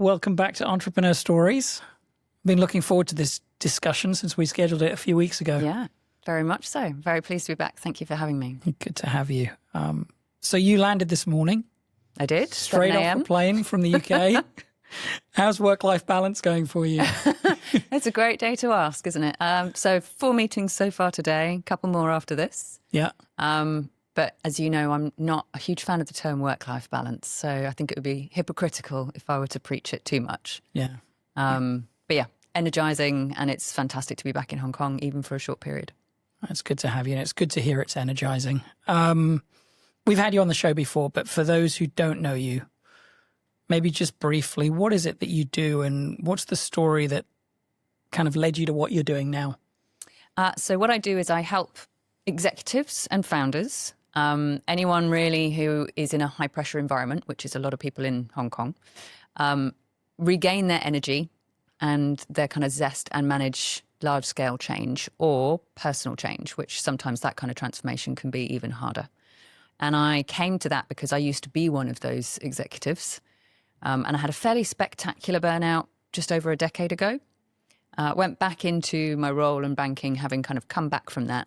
Welcome back to Entrepreneur Stories. I've been looking forward to this discussion since we scheduled it a few weeks ago. Yeah, very much so. Very pleased to be back. Thank you for having me. Good to have you. So you landed this morning. I did. Straight off a plane from the UK. How's work-life balance going for you? It's a great day to ask, isn't it? So 4 meetings so far today, a couple more after this. Yeah. But as you know, I'm not a huge fan of the term work-life balance. So I think it would be hypocritical if I were to preach it too much. Yeah. But yeah, energizing, and it's fantastic to be back in Hong Kong, even for a short period. It's good to have you, and it's good to hear it's energizing. We've had you on the show before, but for those who don't know you, maybe just briefly, what is it that you do, and what's the story that kind of led you to what you're doing now? So what I do is I help executives and founders, anyone really who is in a high-pressure environment, which is a lot of people in Hong Kong, regain their energy and their kind of zest and manage large-scale change or personal change, which sometimes that kind of transformation can be even harder. And I came to that because I used to be one of those executives, and I had a fairly spectacular burnout just over a decade ago. Went back into my role in banking, having kind of come back from that.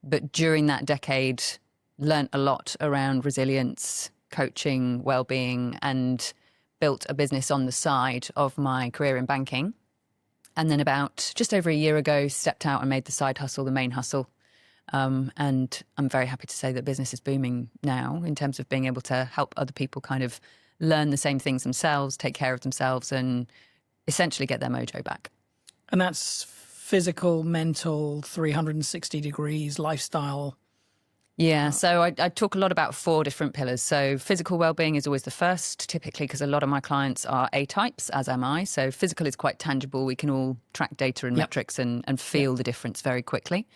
But during that decade, learnt a lot around resilience, coaching, well-being, and built a business on the side of my career in banking. And then about just over a year ago, stepped out and made the side hustle the main hustle. And I'm very happy to say that business is booming now in terms of being able to help other people kind of learn the same things themselves, take care of themselves, and essentially get their mojo back. And that's physical, mental, 360 degrees, lifestyle. Yeah, so I talk a lot about 4 different pillars. So physical well-being is always the first, typically because a lot of my clients are A-types, as am I. So physical is quite tangible. We can all track data and metrics and feel the difference very quickly.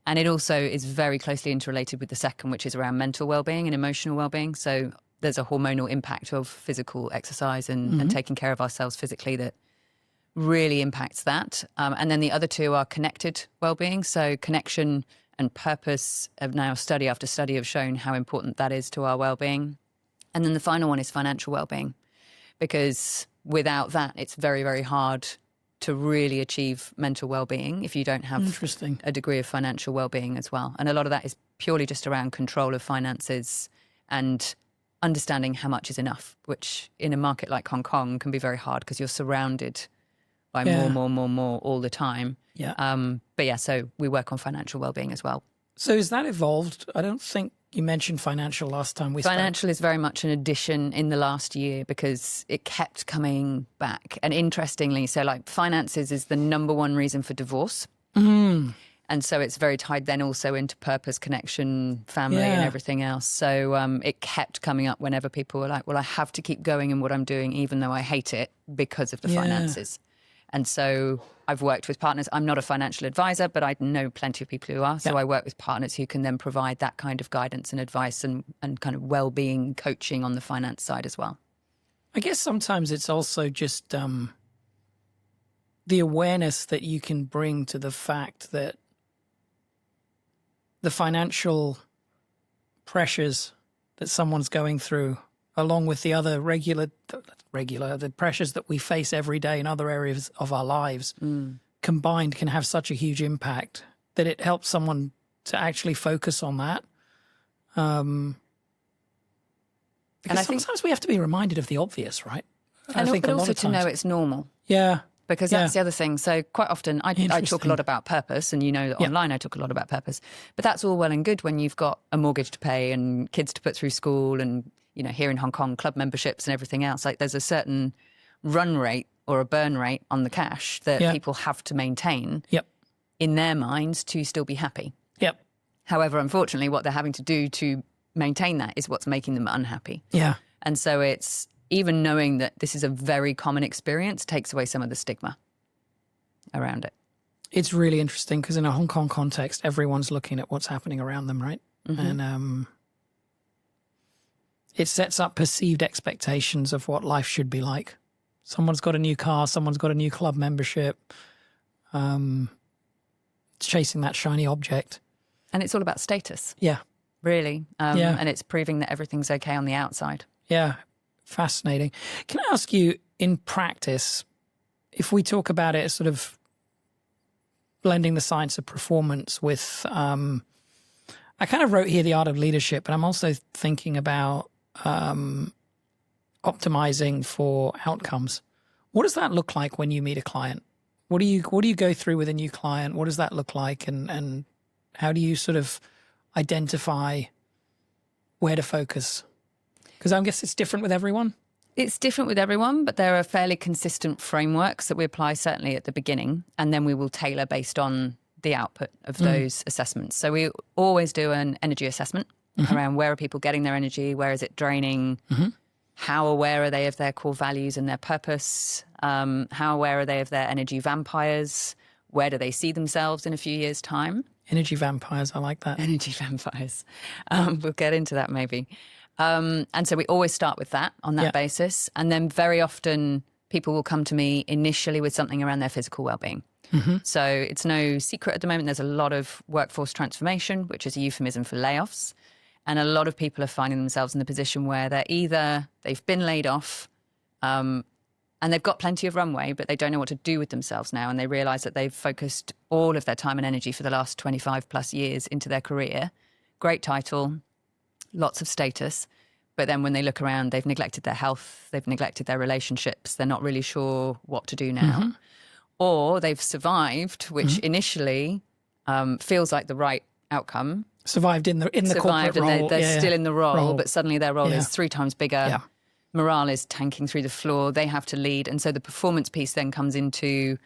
And it also is very closely interrelated with the second, which is around mental well-being and emotional well-being. So there's a hormonal impact of physical exercise and taking care of ourselves physically that really impacts that. And then the other 2 are connected well-being. So connection and purpose have now study after study have shown how important that is to our well-being. And then the final one is financial well-being, because without that, it's very, very hard to really achieve mental well-being if you don't have a degree of financial well-being as well. And a lot of that is purely just around control of finances and understanding how much is enough, which in a market like Hong Kong can be very hard because you're surrounded by more all the time. Yeah. But yeah, so we work on financial well-being as well. So is that evolved? I don't think you mentioned financial last time we spoke. Financial is very much an addition in the last year because it kept coming back. And interestingly, so like finances is the number 1 reason for divorce. And so it's very tied then also into purpose, connection, family and everything else. So it kept coming up whenever people were like, well, I have to keep going in what I'm doing even though I hate it because of the finances. And so I've worked with partners. I'm not a financial advisor, but I know plenty of people who are. So I work with partners who can then provide that kind of guidance and advice and kind of well-being coaching on the finance side as well. I guess sometimes it's also just the awareness that you can bring to the fact that the financial pressures that someone's going through, along with the other the pressures that we face every day in other areas of our lives, combined can have such a huge impact that it helps someone to actually focus on that. Because sometimes we have to be reminded of the obvious, right? But also to know it's normal. Yeah. Because that's the other thing. So quite often I talk a lot about purpose, and you know that online I talk a lot about purpose. But that's all well and good when you've got a mortgage to pay and kids to put through school and, you know, here in Hong Kong, club memberships and everything else. Like there's a certain run rate or a burn rate on the cash that people have to maintain in their minds to still be happy. However, unfortunately, what they're having to do to maintain that is what's making them unhappy. And so it's even knowing that this is a very common experience takes away some of the stigma around it. It's really interesting because in a Hong Kong context, everyone's looking at what's happening around them, right? And it sets up perceived expectations of what life should be like. Someone's got a new car, someone's got a new club membership, chasing that shiny object. And it's all about status. Yeah. Really. And it's proving that everything's okay on the outside. Yeah. Fascinating. Can I ask you, in practice, if we talk about it as sort of blending the science of performance with, I kind of wrote here the art of leadership, but I'm also thinking about optimizing for outcomes. What does that look like when you meet a client? What do you go through with a new client? What does that look like? And how do you sort of identify where to focus? Because I guess it's different with everyone. It's different with everyone, but there are fairly consistent frameworks that we apply certainly at the beginning, and then we will tailor based on the output of those assessments. So we always do an energy assessment around where are people getting their energy, where is it draining, how aware are they of their core values and their purpose, how aware are they of their energy vampires, where do they see themselves in a few years' time. Energy vampires, I like that. Energy vampires. We'll get into that maybe. And so we always start with that on that basis. And then very often people will come to me initially with something around their physical well-being. So it's no secret at the moment there's a lot of workforce transformation, which is a euphemism for layoffs. And a lot of people are finding themselves in the position where they've been laid off and they've got plenty of runway, but they don't know what to do with themselves now. And they realize that they've focused all of their time and energy for the last 25 plus years into their career. Great title, lots of status. But then when they look around, they've neglected their health, they've neglected their relationships. They're not really sure what to do now. Or they've survived, which initially feels like the right outcome. Survived in the corporate role. And they're still in the role, but suddenly their role is 3 times bigger. Yeah. Morale is tanking through the floor. They have to lead. And so the performance piece then comes into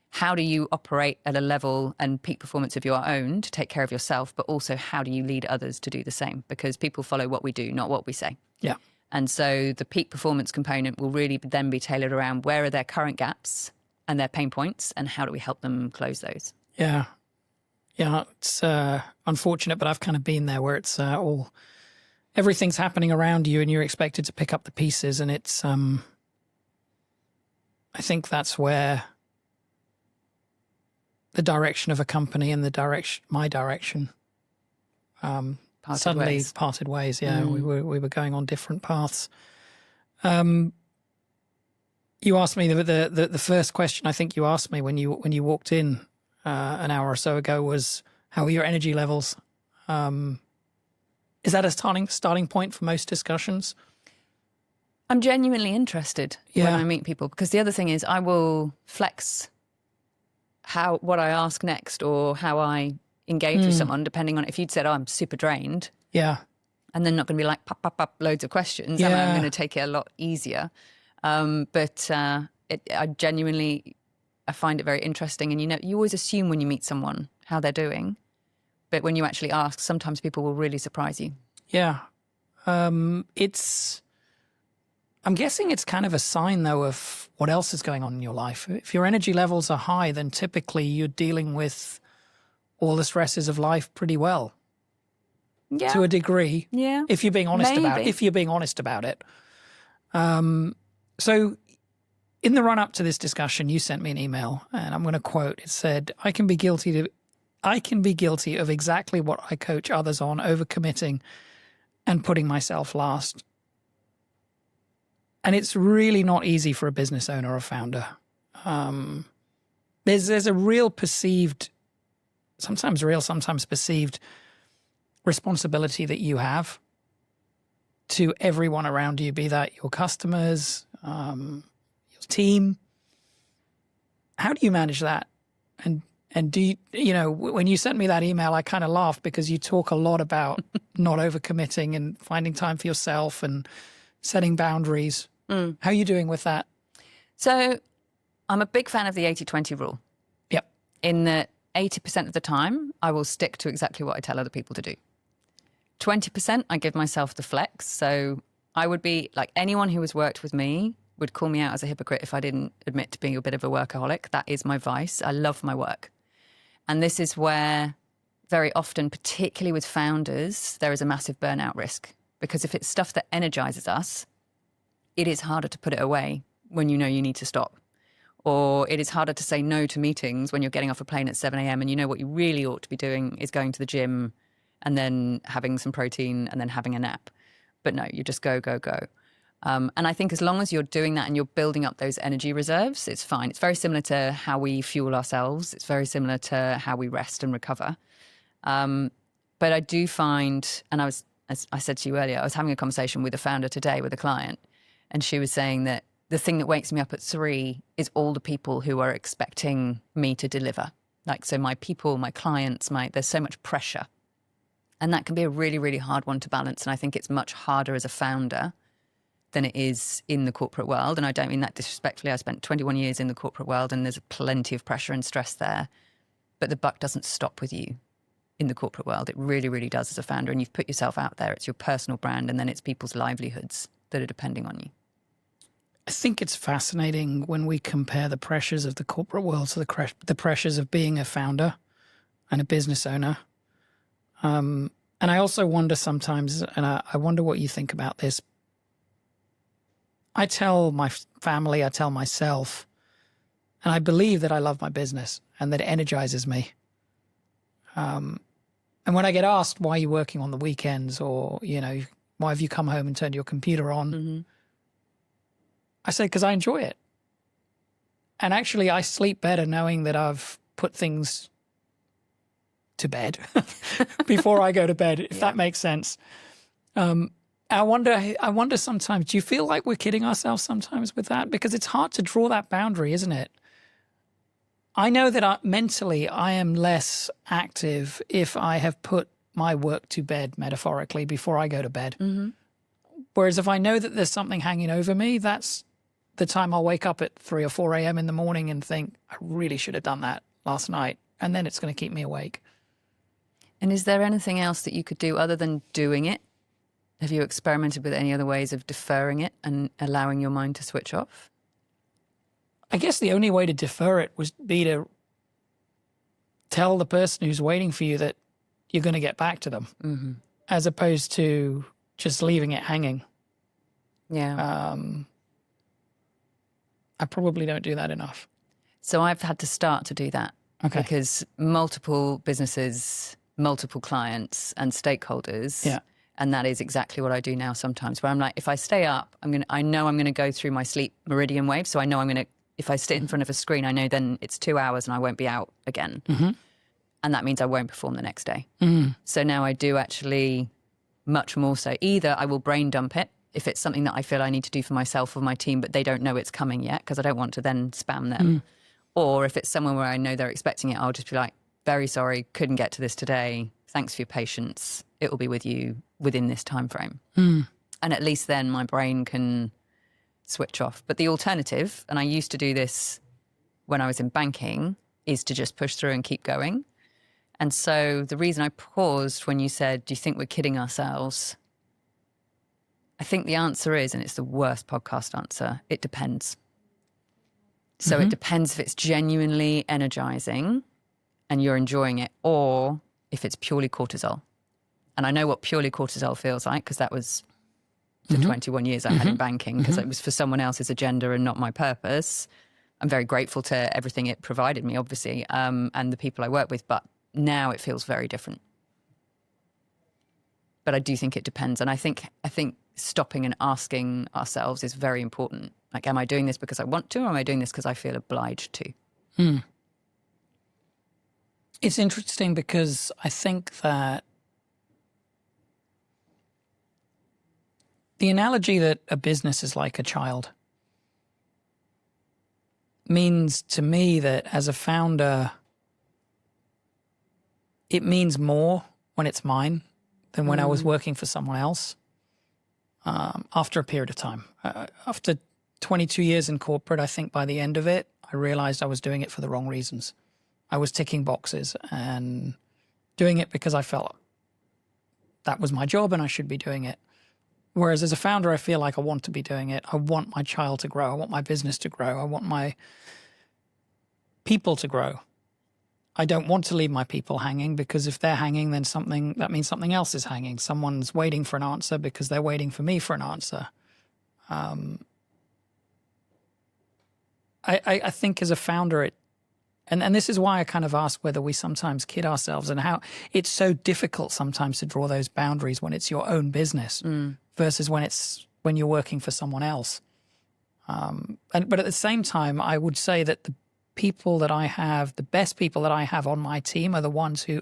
how do you operate at a level and peak performance of your own to take care of yourself, but also how do you lead others to do the same? Because people follow what we do, not what we say. Yeah. And so the peak performance component will really then be tailored around where are their current gaps and their pain points and how do we help them close those? Yeah. Yeah, it's unfortunate, but I've kind of been there where it's everything's happening around you and you're expected to pick up the pieces. And it's, I think that's where the direction of a company and my direction, suddenly parted ways. Yeah, we were going on different paths. You asked me the first question I think you asked me when you walked in an hour or so ago was, how are your energy levels? Is that a starting point for most discussions? I'm genuinely interested when I meet people, because the other thing is I will flex what I ask next or how I engage with someone, depending on if you'd said, oh, I'm super drained. Yeah. And then not going to be like, pop, loads of questions. Yeah. I'm going to take it a lot easier. But I find it very interesting. And, you always assume when you meet someone how they're doing. But when you actually ask, sometimes people will really surprise you. Yeah. I'm guessing it's kind of a sign, though, of what else is going on in your life. If your energy levels are high, then typically you're dealing with all the stresses of life pretty well. Yeah. To a degree. Yeah. If you're being honest about it. So in the run-up to this discussion, you sent me an email, and I'm going to quote. It said, I can be guilty of exactly what I coach others on, overcommitting and putting myself last. And it's really not easy for a business owner or founder. There's a real perceived, sometimes real, sometimes perceived responsibility that you have to everyone around you, be that your customers, your team. How do you manage that? And do you, when you sent me that email, I kind of laughed because you talk a lot about not overcommitting and finding time for yourself and setting boundaries. How are you doing with that? So I'm a big fan of the 80-20 rule. Yep. In that 80% of the time, I will stick to exactly what I tell other people to do. 20%, I give myself the flex. So I would be like anyone who has worked with me would call me out as a hypocrite if I didn't admit to being a bit of a workaholic. That is my vice. I love my work. And this is where very often, particularly with founders, there is a massive burnout risk. Because if it's stuff that energizes us, it is harder to put it away when you know you need to stop. Or it is harder to say no to meetings when you're getting off a plane at 7 a.m. and you know what you really ought to be doing is going to the gym and then having some protein and then having a nap. But no, you just go, go, go. And I think as long as you're doing that and you're building up those energy reserves, it's fine. It's very similar to how we fuel ourselves. It's very similar to how we rest and recover. But I do find, and as I said to you earlier, I was having a conversation with a founder today with a client, and she was saying that the thing that wakes me up at 3 is all the people who are expecting me to deliver. Like, so my people, my clients, there's so much pressure. And that can be a really, really hard one to balance. And I think it's much harder as a founder than it is in the corporate world. And I don't mean that disrespectfully. I spent 21 years in the corporate world and there's plenty of pressure and stress there. But the buck doesn't stop with you in the corporate world. It really, really does as a founder. And you've put yourself out there. It's your personal brand, and then it's people's livelihoods that are depending on you. I think it's fascinating when we compare the pressures of the corporate world to the pressures of being a founder and a business owner. And I also wonder sometimes, and I wonder what you think about this. I tell my family, I tell myself, and I believe that I love my business and that it energizes me. And when I get asked, why are you working on the weekends, or, why have you come home and turned your computer on? Mm-hmm. I say, because I enjoy it. And actually, I sleep better knowing that I've put things to bed before I go to bed, if that makes sense. I wonder sometimes, do you feel like we're kidding ourselves sometimes with that? Because it's hard to draw that boundary, isn't it? I know that mentally I am less active if I have put my work to bed, metaphorically, before I go to bed. Mm-hmm. Whereas if I know that there's something hanging over me, that's the time I'll wake up at 3 or 4 a.m. in the morning and think, I really should have done that last night. And then it's going to keep me awake. And is there anything else that you could do other than doing it? Have you experimented with any other ways of deferring it and allowing your mind to switch off? I guess the only way to defer it would be to tell the person who's waiting for you that you're going to get back to them, mm-hmm. as opposed to just leaving it hanging. Yeah. I probably don't do that enough. So I've had to start to do that. Okay. Because multiple businesses, multiple clients and stakeholders. Yeah. And that is exactly what I do now sometimes, where I'm like, if I stay up, I know I'm going to go through my sleep meridian wave. So I know if I sit in front of a screen, I know then it's 2 hours and I won't be out again. Mm-hmm. And that means I won't perform the next day. Mm-hmm. So now I do actually much more so. Either I will brain dump it if it's something that I feel I need to do for myself or my team, but they don't know it's coming yet because I don't want to then spam them. Or if it's someone where I know they're expecting it, I'll just be like, very sorry, couldn't get to this today. Thanks for your patience. It will be with you within this time frame. And at least then my brain can switch off. But the alternative, and I used to do this when I was in banking, is to just push through and keep going. And so the reason I paused when you said, do you think we're kidding ourselves? I think the answer is, and it's the worst podcast answer, it depends. So it depends if it's genuinely energizing and you're enjoying it, or if it's purely cortisol. And I know what purely cortisol feels like, because that was the 21 years I had in banking, because it was for someone else's agenda and not my purpose. I'm very grateful to everything it provided me, obviously, and the people I work with, but now it feels very different. But I do think it depends. And I think stopping and asking ourselves is very important. Like, am I doing this because I want to, or am I doing this because I feel obliged to? It's interesting because I think that the analogy that a business is like a child means to me that as a founder, it means more when it's mine than when I was working for someone else. After a period of time, after 22 years in corporate, I think by the end of it, I realized I was doing it for the wrong reasons. I was ticking boxes and doing it because I felt that was my job and I should be doing it. Whereas as a founder, I feel like I want to be doing it. I want my child to grow. I want my business to grow. I want my people to grow. I don't want to leave my people hanging, because if they're hanging, then that means something else is hanging. Someone's waiting for an answer because they're waiting for me for an answer. I think as a founder, and this is why I kind of ask whether we sometimes kid ourselves, and how it's so difficult sometimes to draw those boundaries when it's your own business versus when when you're working for someone else. But at the same time, I would say that the people that I have, the best people that I have on my team are the ones who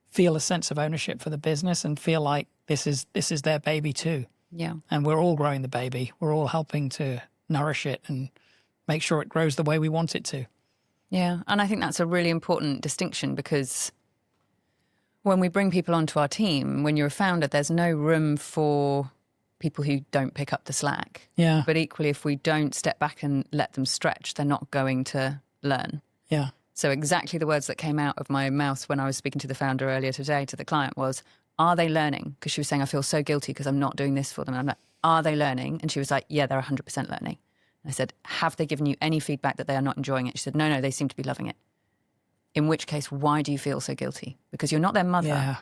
feel a sense of ownership for the business and feel like this is their baby too. Yeah. And we're all growing the baby. We're all helping to nourish it and make sure it grows the way we want it to. Yeah. And I think that's a really important distinction, because when we bring people onto our team, when you're a founder, there's no room for people who don't pick up the slack. Yeah. But equally, if we don't step back and let them stretch, they're not going to learn. Yeah. So exactly the words that came out of my mouth when I was speaking to the founder earlier today, to the client, was, are they learning? Because she was saying, I feel so guilty because I'm not doing this for them. And I'm like, are they learning? And she was like, yeah, they're 100% learning. And I said, have they given you any feedback that they are not enjoying it? She said, no, they seem to be loving it. In which case, why do you feel so guilty? Because you're not their mother. Yeah.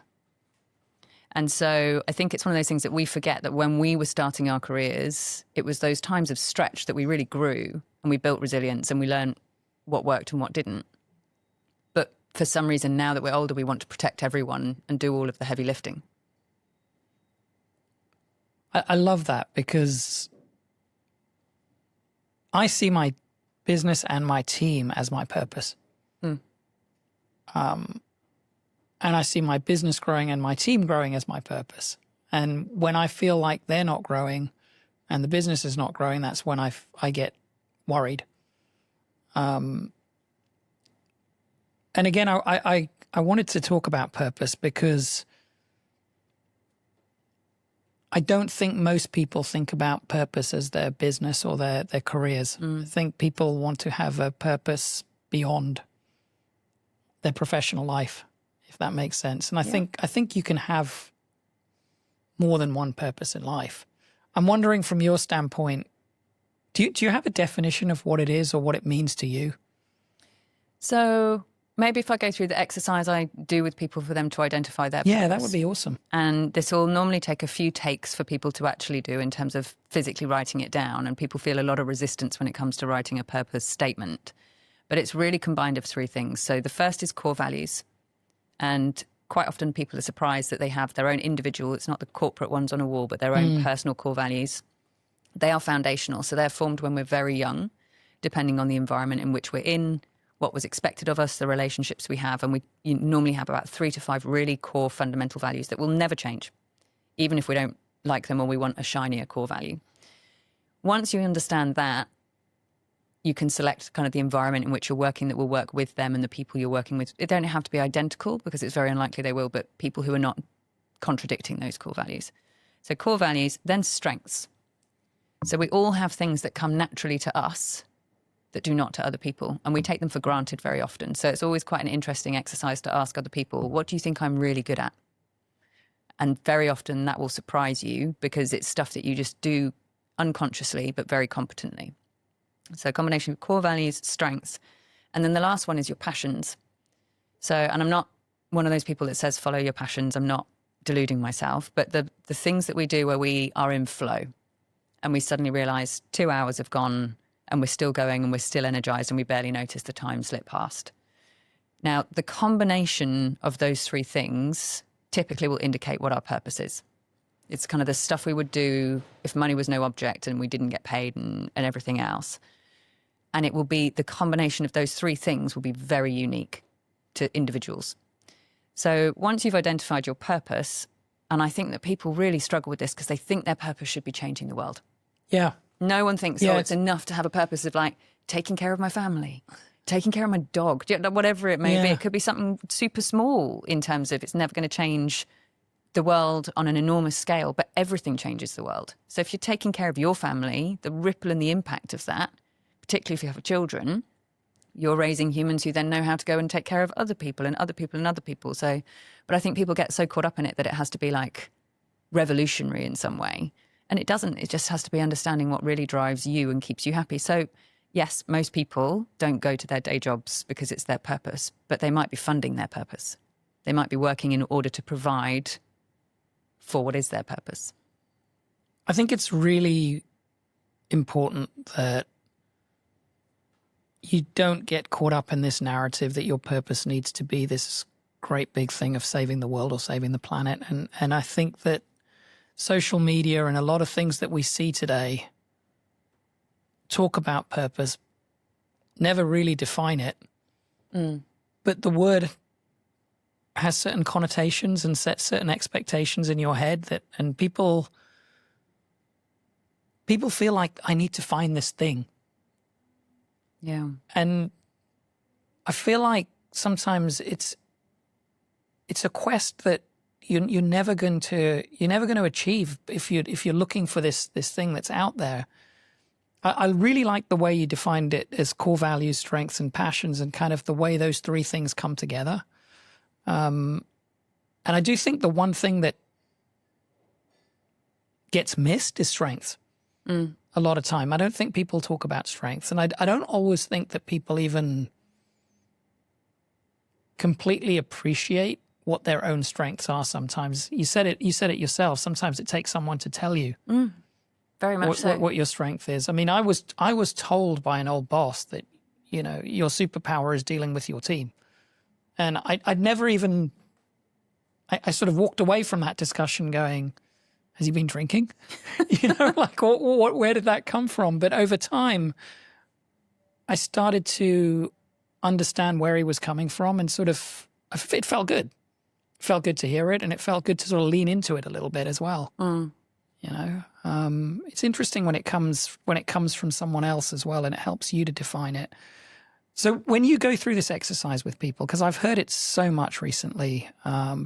And so I think it's one of those things that we forget, that when we were starting our careers, it was those times of stretch that we really grew and we built resilience and we learned what worked and what didn't. But for some reason, now that we're older, we want to protect everyone and do all of the heavy lifting. I love that, because I see my business and my team as my purpose. And I see my business growing and my team growing as my purpose. And when I feel like they're not growing and the business is not growing, that's when I get worried. And again, I wanted to talk about purpose because I don't think most people think about purpose as their business or their careers. I think people want to have a purpose beyond their professional life, if that makes sense. And I think you can have more than one purpose in life. I'm wondering, from your standpoint, do you have a definition of what it is or what it means to you? So maybe if I go through the exercise I do with people for them to identify their purpose. Yeah, that would be awesome. And this will normally take a few takes for people to actually do in terms of physically writing it down. And people feel a lot of resistance when it comes to writing a purpose statement. But it's really combined of three things. So the first is core values. And quite often people are surprised that they have their own individual, it's not the corporate ones on a wall, but their own personal core values. They are foundational. So they're formed when we're very young, depending on the environment in which we're in, what was expected of us, the relationships we have. And you normally have about 3 to 5 really core fundamental values that will never change, even if we don't like them or we want a shinier core value. Once you understand that, you can select kind of the environment in which you're working that will work with them and the people you're working with. It don't have to be identical, because it's very unlikely they will, but people who are not contradicting those core values. So core values, then strengths. So we all have things that come naturally to us that do not to other people, and we take them for granted very often. So it's always quite an interesting exercise to ask other people, what do you think I'm really good at? And very often that will surprise you, because it's stuff that you just do unconsciously but very competently. So a combination of core values, strengths, and then the last one is your passions. So, and I'm not one of those people that says follow your passions. I'm not deluding myself, but the things that we do where we are in flow and we suddenly realize 2 hours have gone and we're still going and we're still energized and we barely notice the time slip past. Now, the combination of those three things typically will indicate what our purpose is. It's kind of the stuff we would do if money was no object and we didn't get paid and everything else. And it will be the combination of those three things will be very unique to individuals. So once you've identified your purpose, and I think that people really struggle with this because they think their purpose should be changing the world. Yeah. No one thinks, it's enough to have a purpose of like taking care of my family, taking care of my dog, whatever it may be. It could be something super small in terms of it's never going to change the world on an enormous scale, but everything changes the world. So if you're taking care of your family, the ripple and the impact of that, particularly if you have children, you're raising humans who then know how to go and take care of other people and other people and other people. So, but I think people get so caught up in it that it has to be like revolutionary in some way. And it doesn't. It just has to be understanding what really drives you and keeps you happy. So yes, most people don't go to their day jobs because it's their purpose, but they might be funding their purpose. They might be working in order to provide for what is their purpose. I think it's really important that you don't get caught up in this narrative that your purpose needs to be this great big thing of saving the world or saving the planet. And I think that social media and a lot of things that we see today talk about purpose, never really define it. But the word has certain connotations and sets certain expectations in your head and people feel like, I need to find this thing. Yeah. And I feel like sometimes it's a quest that you're never going to achieve if you're looking for this thing that's out there. I really like the way you defined it as core values, strengths, and passions, and kind of the way those three things come together. And I do think the one thing that gets missed is strengths. A lot of time. I don't think people talk about strengths, and I don't always think that people even completely appreciate what their own strengths are. Sometimes you said it yourself. Sometimes it takes someone to tell you. Very much what your strength is. I mean, I was told by an old boss that, you know, your superpower is dealing with your team. And I'd never even, I sort of walked away from that discussion going, has he been drinking? You know, like where did that come from? But over time, I started to understand where he was coming from, and sort of, it felt good. It felt good to hear it, and it felt good to sort of lean into it a little bit as well. You know, it's interesting when it comes from someone else as well, and it helps you to define it. So when you go through this exercise with people, because I've heard it so much recently,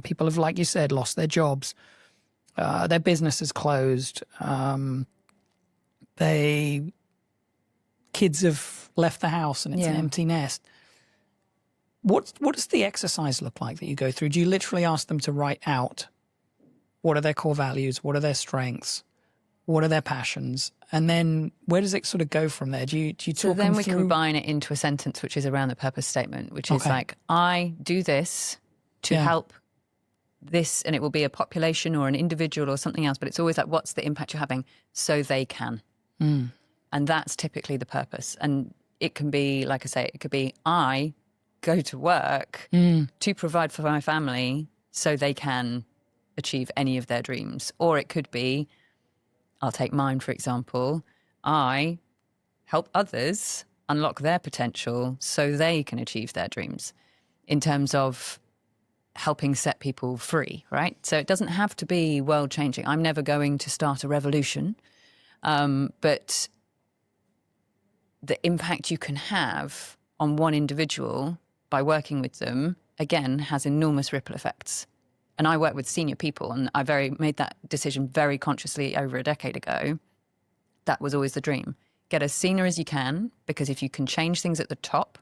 people have, like you said, lost their jobs, their business is closed, kids have left the house and it's an empty nest. What does the exercise look like that you go through? Do you literally ask them to write out what are their core values? What are their strengths? What are their passions? And then where does it sort of go from there? Do you talk them through? So then we combine it into a sentence which is around the purpose statement, which is like, I do this to help this, and it will be a population or an individual or something else, but it's always like, what's the impact you're having so they can? And that's typically the purpose. And it can be, like I say, it could be, I go to work to provide for my family so they can achieve any of their dreams. Or it could be, I'll take mine, for example, I help others unlock their potential so they can achieve their dreams, in terms of helping set people free, right? So it doesn't have to be world changing. I'm never going to start a revolution, but the impact you can have on one individual by working with them, again, has enormous ripple effects. And I work with senior people, and I made that decision very consciously over a decade ago. That was always the dream. Get as senior as you can, because if you can change things at the top,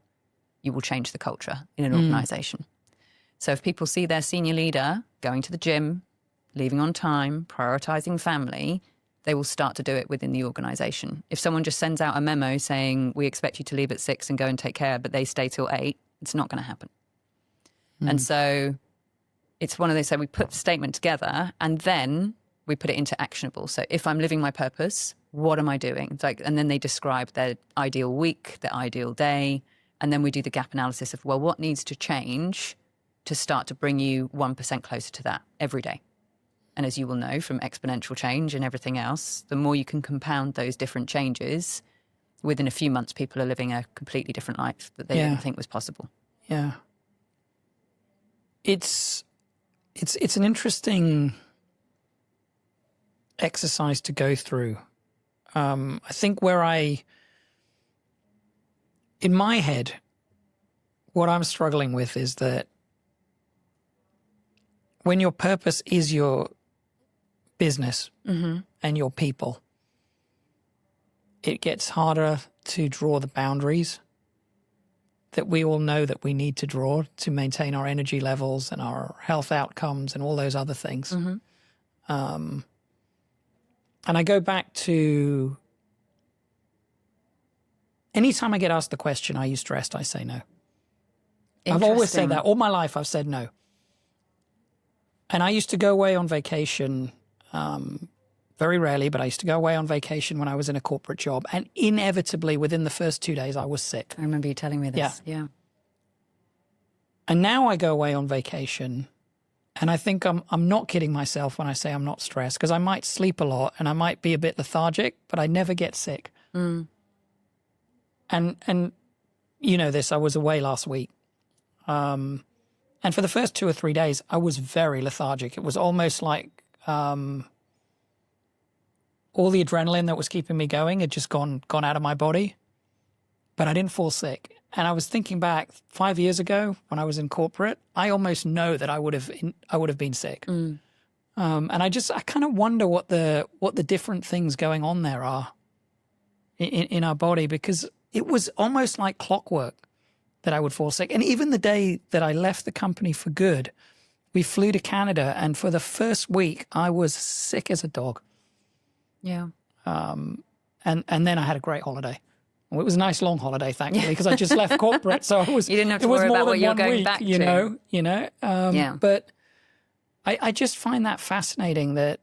you will change the culture in an organization. So if people see their senior leader going to the gym, leaving on time, prioritizing family, they will start to do it within the organization. If someone just sends out a memo saying, we expect you to leave at 6 and go and take care, but they stay till 8, it's not going to happen. And so it's one of those, so we put the statement together and then we put it into actionable. So if I'm living my purpose, what am I doing? It's like, and then they describe their ideal week, their ideal day, and then we do the gap analysis of, well, what needs to change to start to bring you 1% closer to that every day? And as you will know from exponential change and everything else, the more you can compound those different changes, within a few months, people are living a completely different life that they didn't think was possible. Yeah. It's an interesting exercise to go through. I think in my head, what I'm struggling with is that when your purpose is your business and your people, it gets harder to draw the boundaries that we all know that we need to draw to maintain our energy levels and our health outcomes and all those other things. And I go back to, anytime I get asked the question, are you stressed? I say no. I've always said that. All my life I've said no. And I used to go away on vacation, very rarely, but I used to go away on vacation when I was in a corporate job. And inevitably, within the first 2 days, I was sick. I remember you telling me this. Yeah. And now I go away on vacation And I think I'm not kidding myself when I say I'm not stressed, because I might sleep a lot and I might be a bit lethargic, but I never get sick. And you know this, I was away last week. And for the first 2 or 3 days, I was very lethargic. It was almost like all the adrenaline that was keeping me going had just gone out of my body, but I didn't fall sick. And I was thinking back 5 years ago when I was in corporate, I almost know that I would have been sick. And I kind of wonder what the different things going on there are in our body, because it was almost like clockwork that I would fall sick. And even the day that I left the company for good, we flew to Canada, and for the first week I was sick as a dog. Yeah. And then I had a great holiday. Well, it was a nice long holiday, thankfully, because I just left corporate, so you didn't have to worry about what you're going back to. You know. But I just find that fascinating that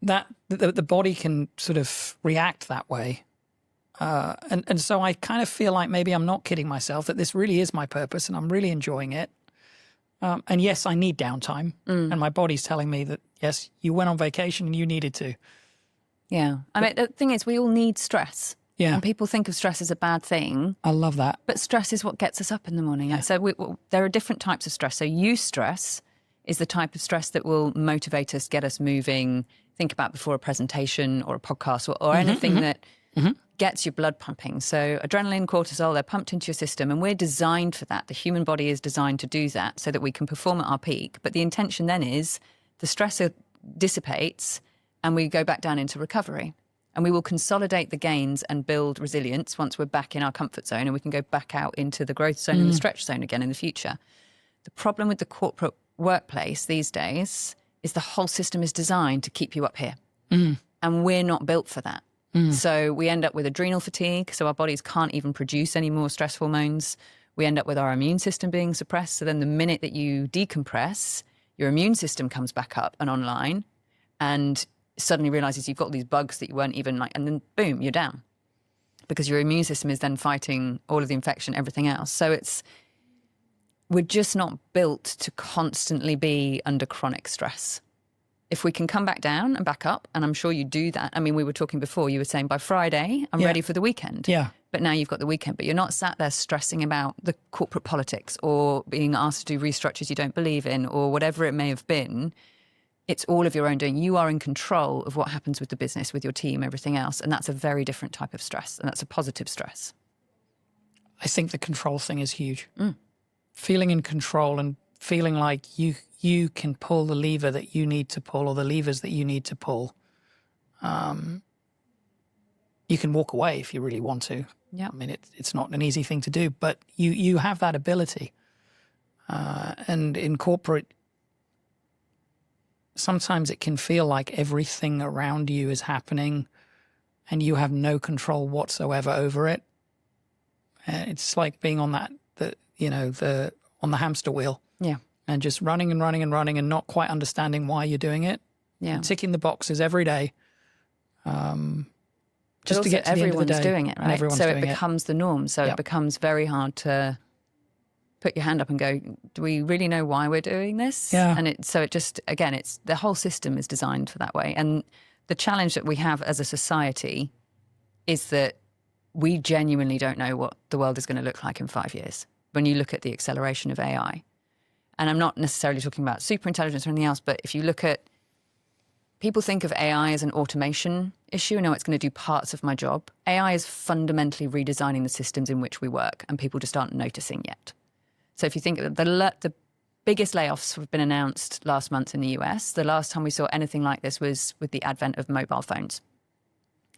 that the body can sort of react that way, and so I kind of feel like maybe I'm not kidding myself, that this really is my purpose, and I'm really enjoying it. And yes, I need downtime, and my body's telling me that yes, you went on vacation and you needed to. Yeah. I mean, the thing is, we all need stress. Yeah. And people think of stress as a bad thing. I love that. But stress is what gets us up in the morning. Yeah. So there are different types of stress. So eustress is the type of stress that will motivate us, get us moving, think about before a presentation or a podcast or anything that gets your blood pumping. So adrenaline, cortisol, they're pumped into your system, and we're designed for that. The human body is designed to do that so that we can perform at our peak. But the intention then is the stressor dissipates and we go back down into recovery. And we will consolidate the gains and build resilience once we're back in our comfort zone, and we can go back out into the growth zone and the stretch zone again in the future. The problem with the corporate workplace these days is the whole system is designed to keep you up here. And we're not built for that. So we end up with adrenal fatigue, so our bodies can't even produce any more stress hormones. We end up with our immune system being suppressed. So then the minute that you decompress, your immune system comes back up and online and suddenly realizes you've got these bugs that you weren't even like, and then boom, you're down. Because your immune system is then fighting all of the infection, everything else. So we're just not built to constantly be under chronic stress. If we can come back down and back up, and I'm sure you do that. I mean, we were talking before, you were saying by Friday, I'm ready for the weekend. Yeah. But now you've got the weekend, but you're not sat there stressing about the corporate politics or being asked to do restructures you don't believe in or whatever it may have been. It's all of your own doing. You are in control of what happens with the business, with your team, everything else. And that's a very different type of stress. And that's a positive stress. I think the control thing is huge. Feeling in control and feeling like you can pull the lever that you need to pull, or the levers that you need to pull. You can walk away if you really want to. Yeah. I mean, it's not an easy thing to do, but you have that ability. And in corporate, sometimes it can feel like everything around you is happening and you have no control whatsoever over it. It's like being on on the hamster wheel. Yeah. And just running and running and running and not quite understanding why you're doing it. Yeah. And ticking the boxes every day. Just to get to the end of the day. Everyone's doing it, right? So it becomes the norm. So Yep. it becomes very hard to put your hand up and go, do we really know why we're doing this? Yeah. And it's the whole system is designed for that way. And the challenge that we have as a society is that we genuinely don't know what the world is going to look like in 5 years when you look at the acceleration of AI. And I'm not necessarily talking about superintelligence or anything else, but if you look at, people think of AI as an automation issue. No, it's going to do parts of my job. AI is fundamentally redesigning the systems in which we work, and people just aren't noticing yet. So if you think the biggest layoffs have been announced last month in the US. The last time we saw anything like this was with the advent of mobile phones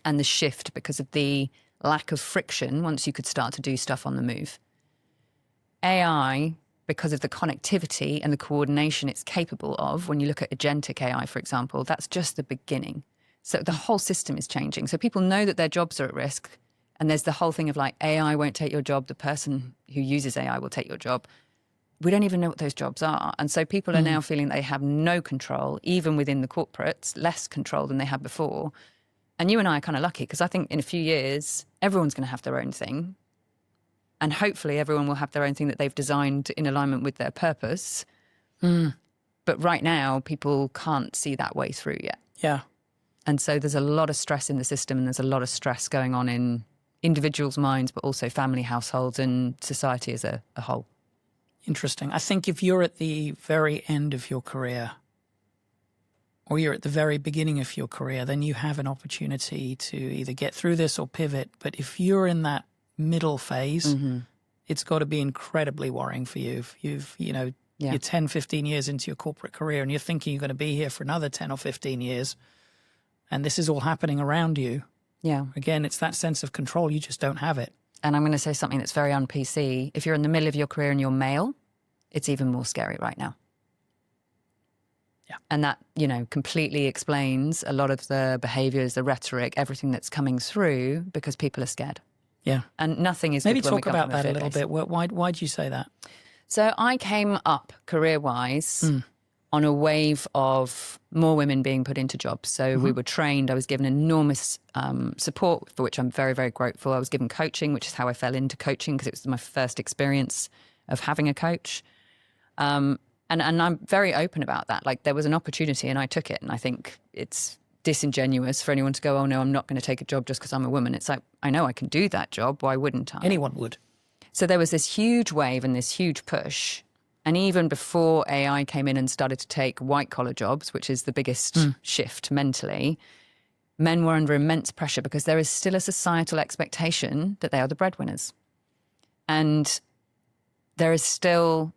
and the shift because of the lack of friction once you could start to do stuff on the move. AI, because of the connectivity and the coordination it's capable of, when you look at agentic AI, for example, that's just the beginning. So the whole system is changing. So people know that their jobs are at risk. And there's the whole thing of like, AI won't take your job. The person who uses AI will take your job. We don't even know what those jobs are. And so people are now feeling they have no control, even within the corporates, less control than they had before. And you and I are kind of lucky because I think in a few years, everyone's going to have their own thing. And hopefully everyone will have their own thing that they've designed in alignment with their purpose. But right now, people can't see that way through yet. Yeah. And so there's a lot of stress in the system, and there's a lot of stress going on in individuals' minds, but also family, households, and society as a whole. Interesting. I think if you're at the very end of your career, or you're at the very beginning of your career, then you have an opportunity to either get through this or pivot. But if you're in that middle phase, it's got to be incredibly worrying for you. If you're 10, 15 years into your corporate career and you're thinking you're going to be here for another 10 or 15 years, and this is all happening around you. Yeah. Again, it's that sense of control. You just don't have it. And I'm going to say something that's very un-PC. If you're in the middle of your career and you're male, it's even more scary right now. Yeah. And that, completely explains a lot of the behaviors, the rhetoric, everything that's coming through because people are scared. Yeah. And nothing is Maybe good when we talk come about from that a little fear bit. Why do you say that? So I came up career-wise on a wave of more women being put into jobs. So we were trained. I was given enormous support, for which I'm very, very grateful. I was given coaching, which is how I fell into coaching because it was my first experience of having a coach. And I'm very open about that. Like, there was an opportunity and I took it. And I think it's disingenuous for anyone to go, oh, no, I'm not going to take a job just because I'm a woman. It's like, I know I can do that job. Why wouldn't I? Anyone would. So there was this huge wave and this huge push. And even before AI came in and started to take white-collar jobs, which is the biggest shift mentally, men were under immense pressure because there is still a societal expectation that they are the breadwinners. And there is still,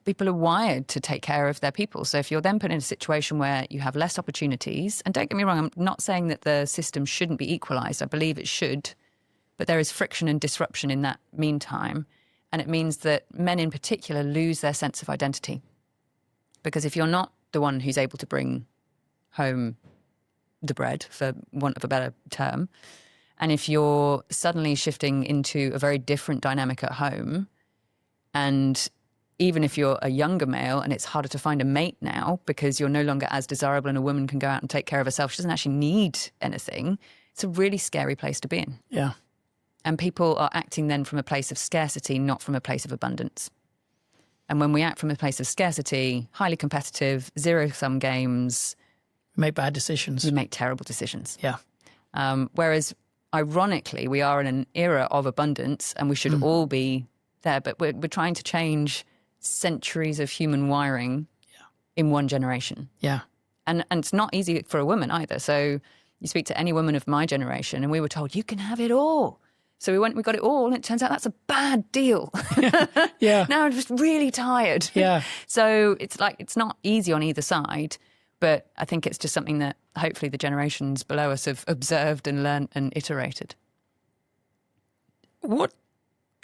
people are wired to take care of their people. So if you're then put in a situation where you have less opportunities, and don't get me wrong, I'm not saying that the system shouldn't be equalised. I believe it should. But there is friction and disruption in that meantime. And it means that men in particular lose their sense of identity. Because if you're not the one who's able to bring home the bread, for want of a better term, and if you're suddenly shifting into a very different dynamic at home, and even if you're a younger male and it's harder to find a mate now because you're no longer as desirable and a woman can go out and take care of herself, she doesn't actually need anything, it's a really scary place to be in. Yeah. And people are acting then from a place of scarcity, not from a place of abundance. And when we act from a place of scarcity, highly competitive, zero-sum games, Make bad decisions. we make terrible decisions. Yeah. Whereas, ironically, we are in an era of abundance and we should all be there. But we're trying to change centuries of human wiring in one generation. Yeah. And it's not easy for a woman either. So you speak to any woman of my generation and we were told, you can have it all. So we got it all, and it turns out that's a bad deal. Yeah. Now I'm just really tired. Yeah. So it's like, it's not easy on either side, but I think it's just something that hopefully the generations below us have observed and learned and iterated. What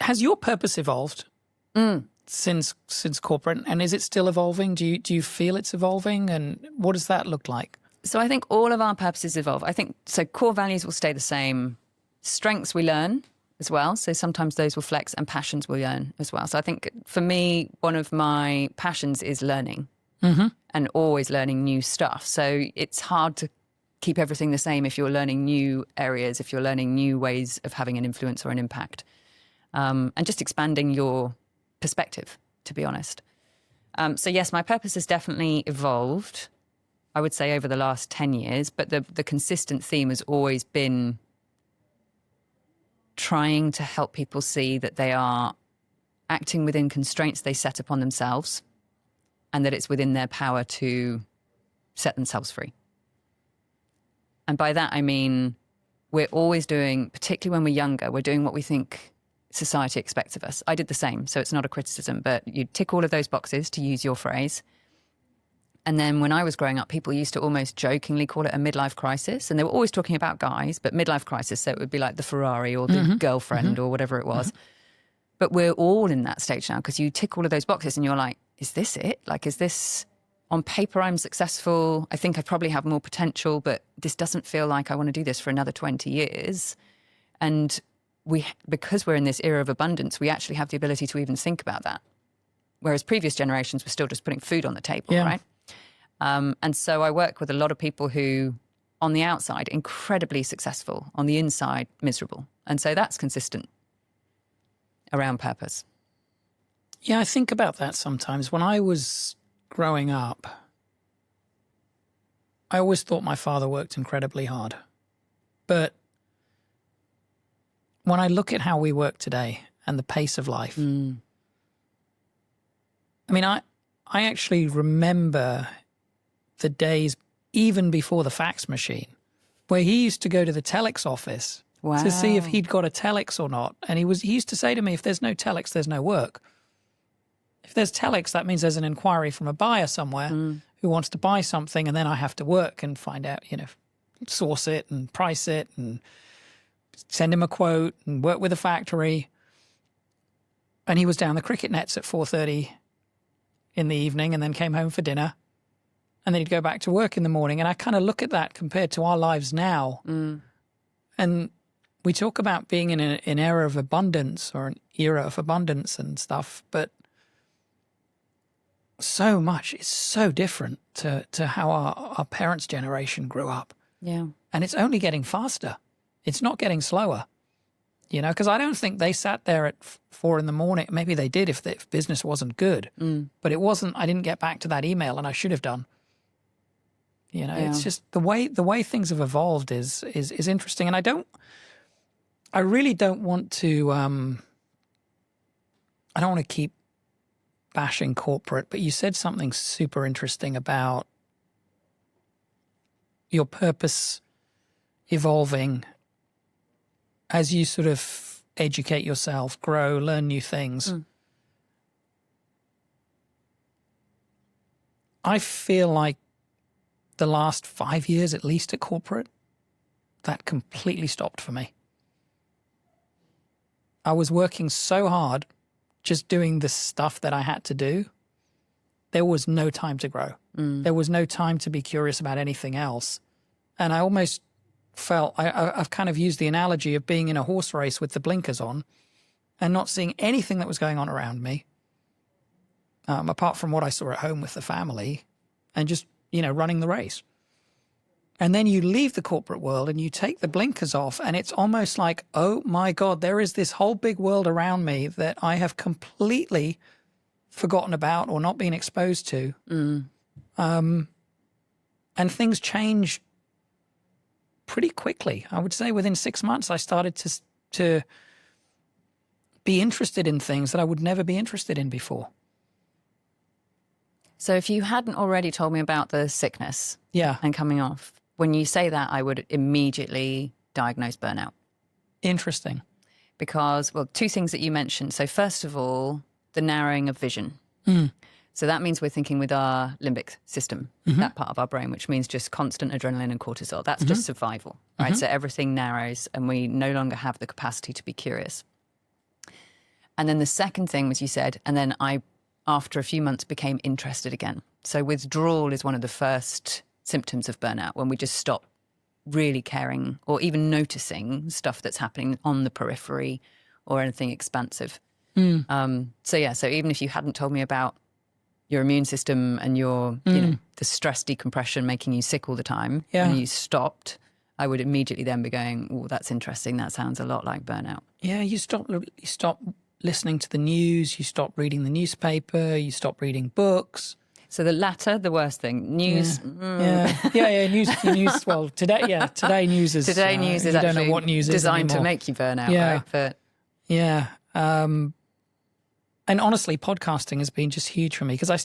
has your purpose evolved since corporate, and is it still evolving? Do you feel it's evolving, and what does that look like? So I think all of our purposes evolve. I think so. Core values will stay the same. Strengths we learn as well. So sometimes those will flex, and passions we learn as well. So I think for me, one of my passions is learning and always learning new stuff. So it's hard to keep everything the same if you're learning new areas, if you're learning new ways of having an influence or an impact, and just expanding your perspective, to be honest. So yes, my purpose has definitely evolved, I would say, over the last 10 years, but the consistent theme has always been trying to help people see that they are acting within constraints they set upon themselves and that it's within their power to set themselves free. And by that, I mean, we're always doing, particularly when we're younger, we're doing what we think society expects of us. I did the same, so it's not a criticism, but you tick all of those boxes, to use your phrase. And then when I was growing up, people used to almost jokingly call it a midlife crisis. And they were always talking about guys, but midlife crisis, so it would be like the Ferrari or the girlfriend or whatever it was. But we're all in that stage now because you tick all of those boxes and you're like, is this it? Like, is this, on paper, I'm successful. I think I probably have more potential, but this doesn't feel like I want to do this for another 20 years. And because we're in this era of abundance, we actually have the ability to even think about that. Whereas previous generations were still just putting food on the table, right? And so I work with a lot of people who, on the outside, incredibly successful, on the inside, miserable. And so that's consistent around purpose. Yeah, I think about that sometimes. When I was growing up, I always thought my father worked incredibly hard. But when I look at how we work today and the pace of life, I mean, I actually remember the days even before the fax machine where he used to go to the telex office to see if he'd got a telex or not. And he used to say to me, if there's no telex, there's no work. If there's telex, that means there's an inquiry from a buyer somewhere who wants to buy something, and then I have to work and find out, source it and price it and send him a quote and work with a factory. And he was down the cricket nets at 4:30 in the evening and then came home for dinner. And then he'd go back to work in the morning. And I kind of look at that compared to our lives now. And we talk about being in an era of abundance or an era of abundance and stuff, but so much is so different to how our parents' generation grew up. Yeah. And it's only getting faster. It's not getting slower, because I don't think they sat there at 4 a.m. Maybe they did if business wasn't good, but it wasn't. I didn't get back to that email and I should have done. It's just the way things have evolved is interesting. And I really don't want to, I don't want to keep bashing corporate, but you said something super interesting about your purpose evolving as you sort of educate yourself, grow, learn new things. I feel like the last 5 years, at least at corporate, that completely stopped for me. I was working so hard just doing the stuff that I had to do. There was no time to grow. There was no time to be curious about anything else. And I almost felt, I've kind of used the analogy of being in a horse race with the blinkers on and not seeing anything that was going on around me, apart from what I saw at home with the family, and just, running the race. And then you leave the corporate world and you take the blinkers off, and it's almost like, oh my God, there is this whole big world around me that I have completely forgotten about or not been exposed to. And things change pretty quickly. I would say within 6 months, I started to be interested in things that I would never be interested in before. So if you hadn't already told me about the sickness and coming off, when you say that, I would immediately diagnose burnout. Interesting. Because, well, two things that you mentioned. So first of all, the narrowing of vision. So that means we're thinking with our limbic system, that part of our brain, which means just constant adrenaline and cortisol. That's just survival, right? So everything narrows and we no longer have the capacity to be curious. And then the second thing was you said, and then I, after a few months, became interested again. So withdrawal is one of the first symptoms of burnout, when we just stop really caring or even noticing stuff that's happening on the periphery or anything expansive. So even if you hadn't told me about your immune system and your, the stress decompression making you sick all the time, and you stopped, I would immediately then be going, oh, that's interesting. That sounds a lot like burnout. Yeah, you stop listening to the news, you stop reading the newspaper, you stop reading books. So the latter, the worst thing. News. News. Well, today news is. Today news is you actually don't know what news designed is to make you burn out, right? But and honestly, podcasting has been just huge for me because I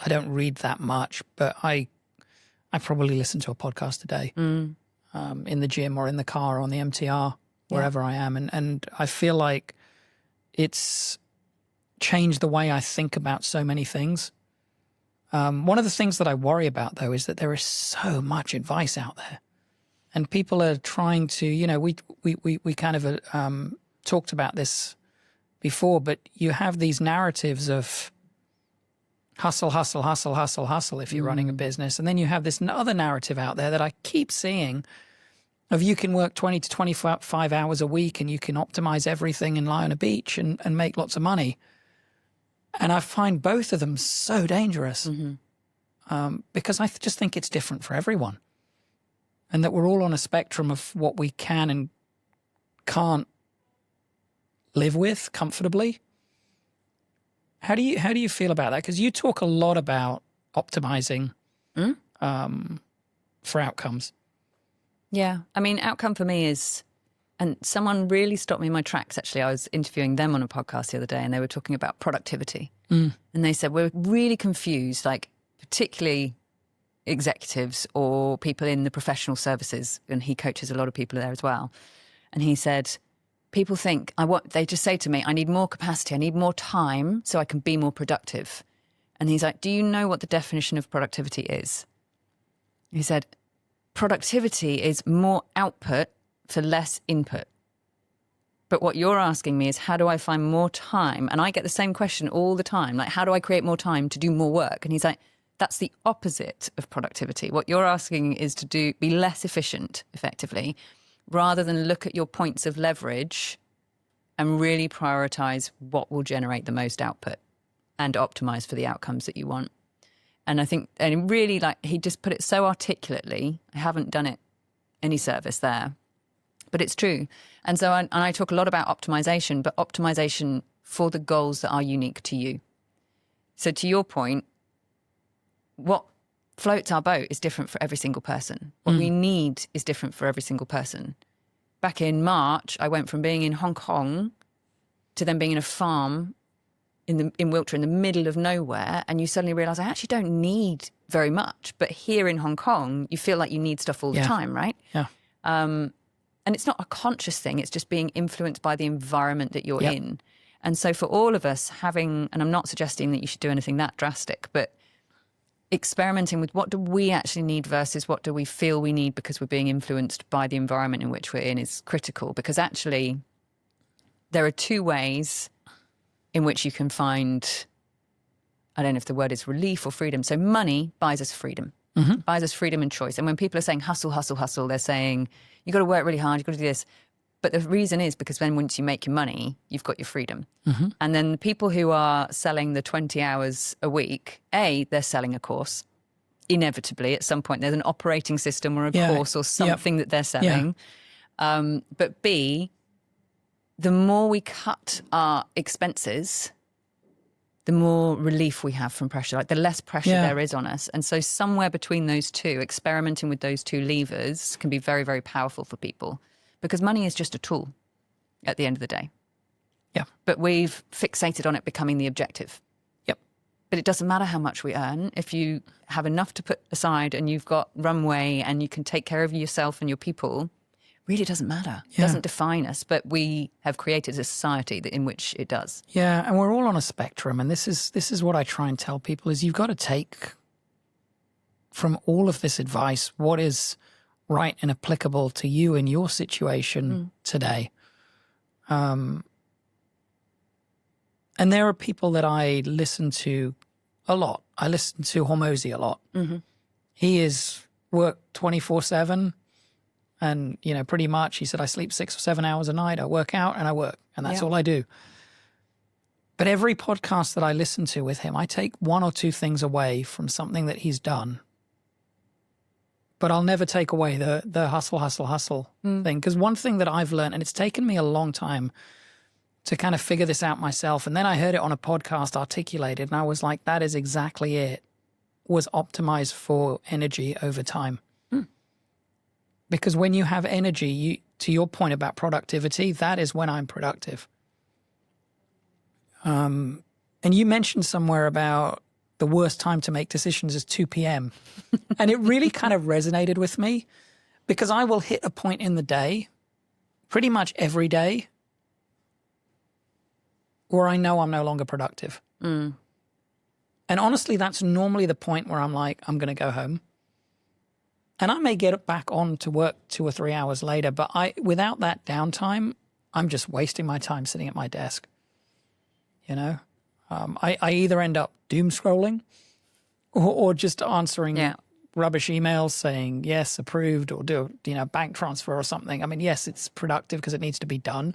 don't read that much, but I probably listen to a podcast a day in the gym or in the car or on the MTR, wherever I am. And I feel like it's changed the way I think about so many things. One of the things that I worry about, though, is that there is so much advice out there, and people are trying to, we kind of talked about this before, but you have these narratives of hustle, hustle, hustle, hustle, hustle if you're running a business. And then you have this other narrative out there that I keep seeing of you can work 20 to 25 hours a week and you can optimize everything and lie on a beach and make lots of money. And I find both of them so dangerous because I just think it's different for everyone, and that we're all on a spectrum of what we can and can't live with comfortably. How do you feel about that? Because you talk a lot about optimizing for outcomes? Yeah. I mean, outcome for me is, and someone really stopped me in my tracks, actually. I was interviewing them on a podcast the other day and they were talking about productivity. And they said, we're really confused, like particularly executives or people in the professional services. And he coaches a lot of people there as well. And he said, people think, they just say to me, I need more capacity, I need more time so I can be more productive. And he's like, do you know what the definition of productivity is? He said, productivity is more output for less input. But what you're asking me is, how do I find more time? And I get the same question all the time. Like, how do I create more time to do more work? And he's like, that's the opposite of productivity. What you're asking is to be less efficient, effectively, rather than look at your points of leverage and really prioritize what will generate the most output and optimize for the outcomes that you want. And I think, and really, like, he just put it so articulately. I haven't done it any service there, but it's true. And so I talk a lot about optimization, but optimization for the goals that are unique to you. So to your point, what floats our boat is different for every single person. What we need is different for every single person. Back in March, I went from being in Hong Kong to then being in a farm in Wiltshire, in the middle of nowhere, and you suddenly realise I actually don't need very much. But here in Hong Kong, you feel like you need stuff all the time, right? Yeah. And it's not a conscious thing. It's just being influenced by the environment that you're in. And so for all of us having, and I'm not suggesting that you should do anything that drastic, but experimenting with what do we actually need versus what do we feel we need because we're being influenced by the environment in which we're in is critical. Because actually there are two ways in which you can find, I don't know if the word is relief or freedom. So money buys us freedom, buys us freedom and choice. And when people are saying hustle, hustle, hustle, they're saying you've got to work really hard, you've got to do this. But the reason is because then once you make your money, you've got your freedom. And then the people who are selling the 20 hours a week, they're selling a course. Inevitably, at some point, there's an operating system or a course or something that they're selling. But B, the more we cut our expenses, the more relief we have from pressure, like the less pressure there is on us. And so somewhere between those two, experimenting with those two levers can be very, very powerful for people because money is just a tool at the end of the day. Yeah. But we've fixated on it becoming the objective. Yep. But it doesn't matter how much we earn. If you have enough to put aside and you've got runway and you can take care of yourself and your people, really doesn't matter. It doesn't define us, but we have created a society in which it does. Yeah, and we're all on a spectrum, and this is what I try and tell people is you've got to take from all of this advice what is right and applicable to you in your situation today. And there are people that I listen to a lot. I listen to Hormozy a lot. He is worked 24/7. And, you know, pretty much he said, I sleep 6 or 7 hours a night. I work out and I work. And that's all I do. But every podcast that I listen to with him, I take one or two things away from something that he's done. But I'll never take away the hustle, hustle, hustle thing. Because one thing that I've learned, and it's taken me a long time to kind of figure this out myself. And then I heard it on a podcast articulated. And I was like, that is exactly it. Was optimized for energy over time. Because when you have energy, to your point about productivity, that is when I'm productive. And you mentioned somewhere about the worst time to make decisions is 2 p.m. And it really kind of resonated with me because I will hit a point in the day, pretty much every day, where I know I'm no longer productive. And honestly, that's normally the point where I'm like, I'm going to go home. And I may get back on to work 2 or 3 hours later, but without that downtime, I'm just wasting my time sitting at my desk. You know, I either end up doom scrolling or just answering rubbish emails saying, yes, approved, or do, bank transfer or something. I mean, yes, it's productive because it needs to be done,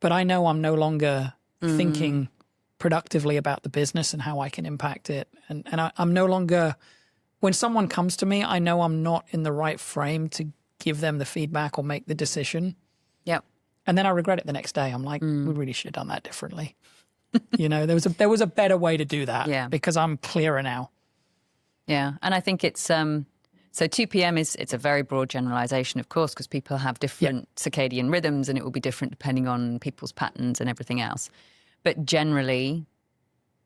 but I know I'm no longer thinking productively about the business and how I can impact it. And I'm no longer... When someone comes to me, I know I'm not in the right frame to give them the feedback or make the decision. Yep. And then I regret it the next day. I'm like, we really should have done that differently. There was a better way to do that because I'm clearer now. Yeah. And I think it's, so 2 p.m. it's a very broad generalization, of course, because people have different circadian rhythms and it will be different depending on people's patterns and everything else. But generally,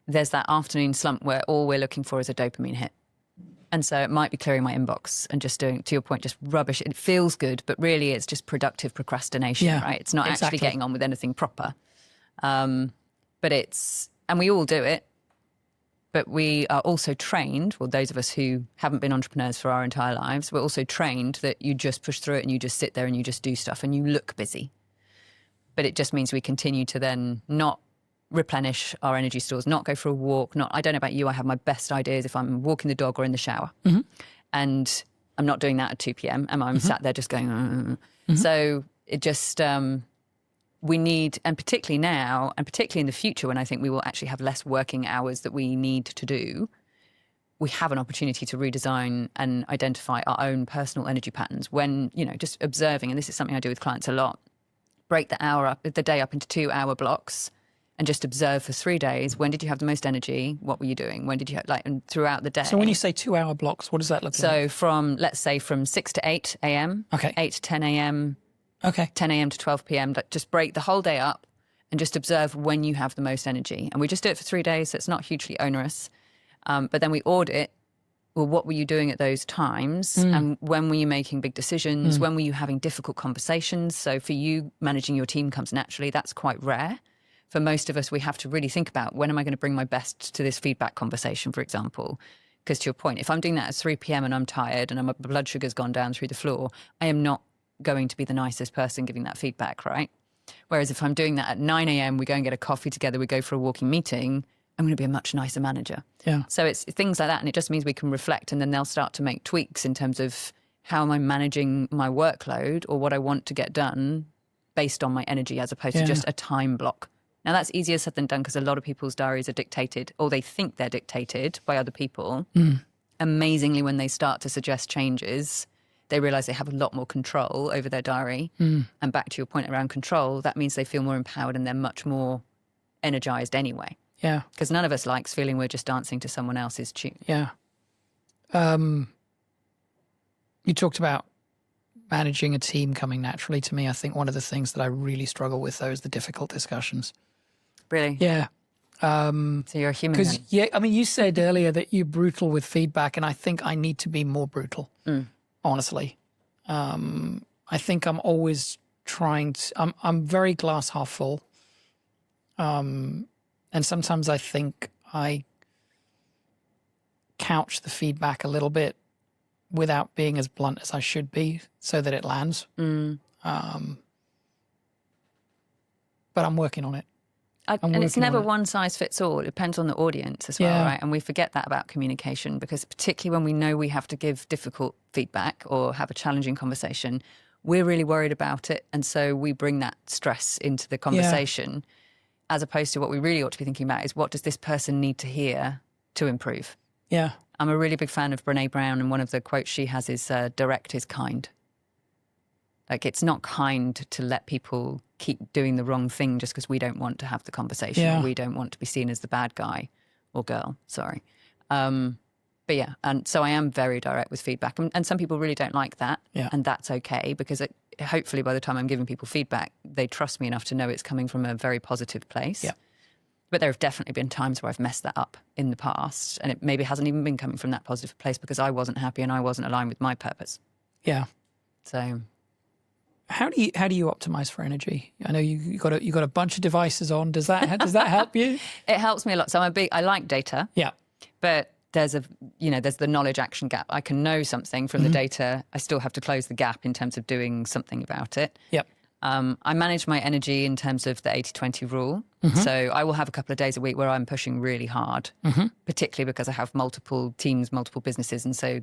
there's that afternoon slump where all we're looking for is a dopamine hit. And so it might be clearing my inbox and just doing, to your point, just rubbish. It feels good, but really it's just productive procrastination, right? It's not actually getting on with anything proper. But it's, and we all do it, but we are also trained, well, those of us who haven't been entrepreneurs for our entire lives, we're also trained that you just push through it and you just sit there and you just do stuff and you look busy. But it just means we continue to then not replenish our energy stores, not go for a walk, I don't know about you, I have my best ideas if I'm walking the dog or in the shower. And I'm not doing that at 2 p.m. and I'm sat there just going, So it just, we need, and particularly now, and particularly in the future when I think we will actually have less working hours that we need to do, we have an opportunity to redesign and identify our own personal energy patterns when, just observing, and this is something I do with clients a lot, break the day up into 2-hour blocks and just observe for 3 days. When did you have the most energy? What were you doing? When did you have, and throughout the day? So when you say 2-hour blocks, what does that look like? So let's say from 6 to 8 a.m., 8 to 10 a.m., 10 a.m. to 12 p.m., just break the whole day up and just observe when you have the most energy. And we just do it for 3 days, so it's not hugely onerous. But then we audit, well, what were you doing at those times? And when were you making big decisions? When were you having difficult conversations? So for you, managing your team comes naturally. That's quite rare. For most of us, we have to really think about, when am I going to bring my best to this feedback conversation, for example? Because to your point, if I'm doing that at 3 p.m. and I'm tired and my blood sugar's gone down through the floor, I am not going to be the nicest person giving that feedback, right? Whereas if I'm doing that at 9 a.m., we go and get a coffee together, we go for a walking meeting, I'm going to be a much nicer manager. Yeah. So it's things like that. And it just means we can reflect, and then they'll start to make tweaks in terms of how am I managing my workload or what I want to get done based on my energy as opposed to just a time block. Now, that's easier said than done because a lot of people's diaries are dictated, or they think they're dictated by other people. Amazingly, when they start to suggest changes, they realize they have a lot more control over their diary. And back to your point around control, that means they feel more empowered and they're much more energized anyway. Yeah. Because none of us likes feeling we're just dancing to someone else's tune. Yeah. You talked about managing a team coming naturally to me. I think one of the things that I really struggle with, though, is the difficult discussions. Really? Yeah. So you're a human Because, then? you said earlier that you're brutal with feedback, and I think I need to be more brutal, honestly. I think I'm always trying to, I'm very glass half full. And sometimes I think I couch the feedback a little bit without being as blunt as I should be so that it lands. But I'm working on it. And it's never one size fits all. It depends on the audience as well, right? And we forget that about communication, because particularly when we know we have to give difficult feedback or have a challenging conversation, we're really worried about it. And so we bring that stress into the conversation, as opposed to what we really ought to be thinking about is, what does this person need to hear to improve? Yeah. I'm a really big fan of Brené Brown, and one of the quotes she has is, direct is kind. Like, it's not kind to let people keep doing the wrong thing just because we don't want to have the conversation or we don't want to be seen as the bad guy or girl, sorry. But yeah, and so I am very direct with feedback. And some people really don't like that, and that's okay, because hopefully by the time I'm giving people feedback, they trust me enough to know it's coming from a very positive place. Yeah. But there have definitely been times where I've messed that up in the past, and it maybe hasn't even been coming from that positive place because I wasn't happy and I wasn't aligned with my purpose. Yeah. So... How do you optimize for energy? I know you got a bunch of devices on. Does that help you? It helps me a lot. So I like data. Yeah. But there's the knowledge action gap. I can know something from the data. I still have to close the gap in terms of doing something about it. Yep. I manage my energy in terms of the 80-20 rule. So I will have a couple of days a week where I'm pushing really hard, particularly because I have multiple teams, multiple businesses, and so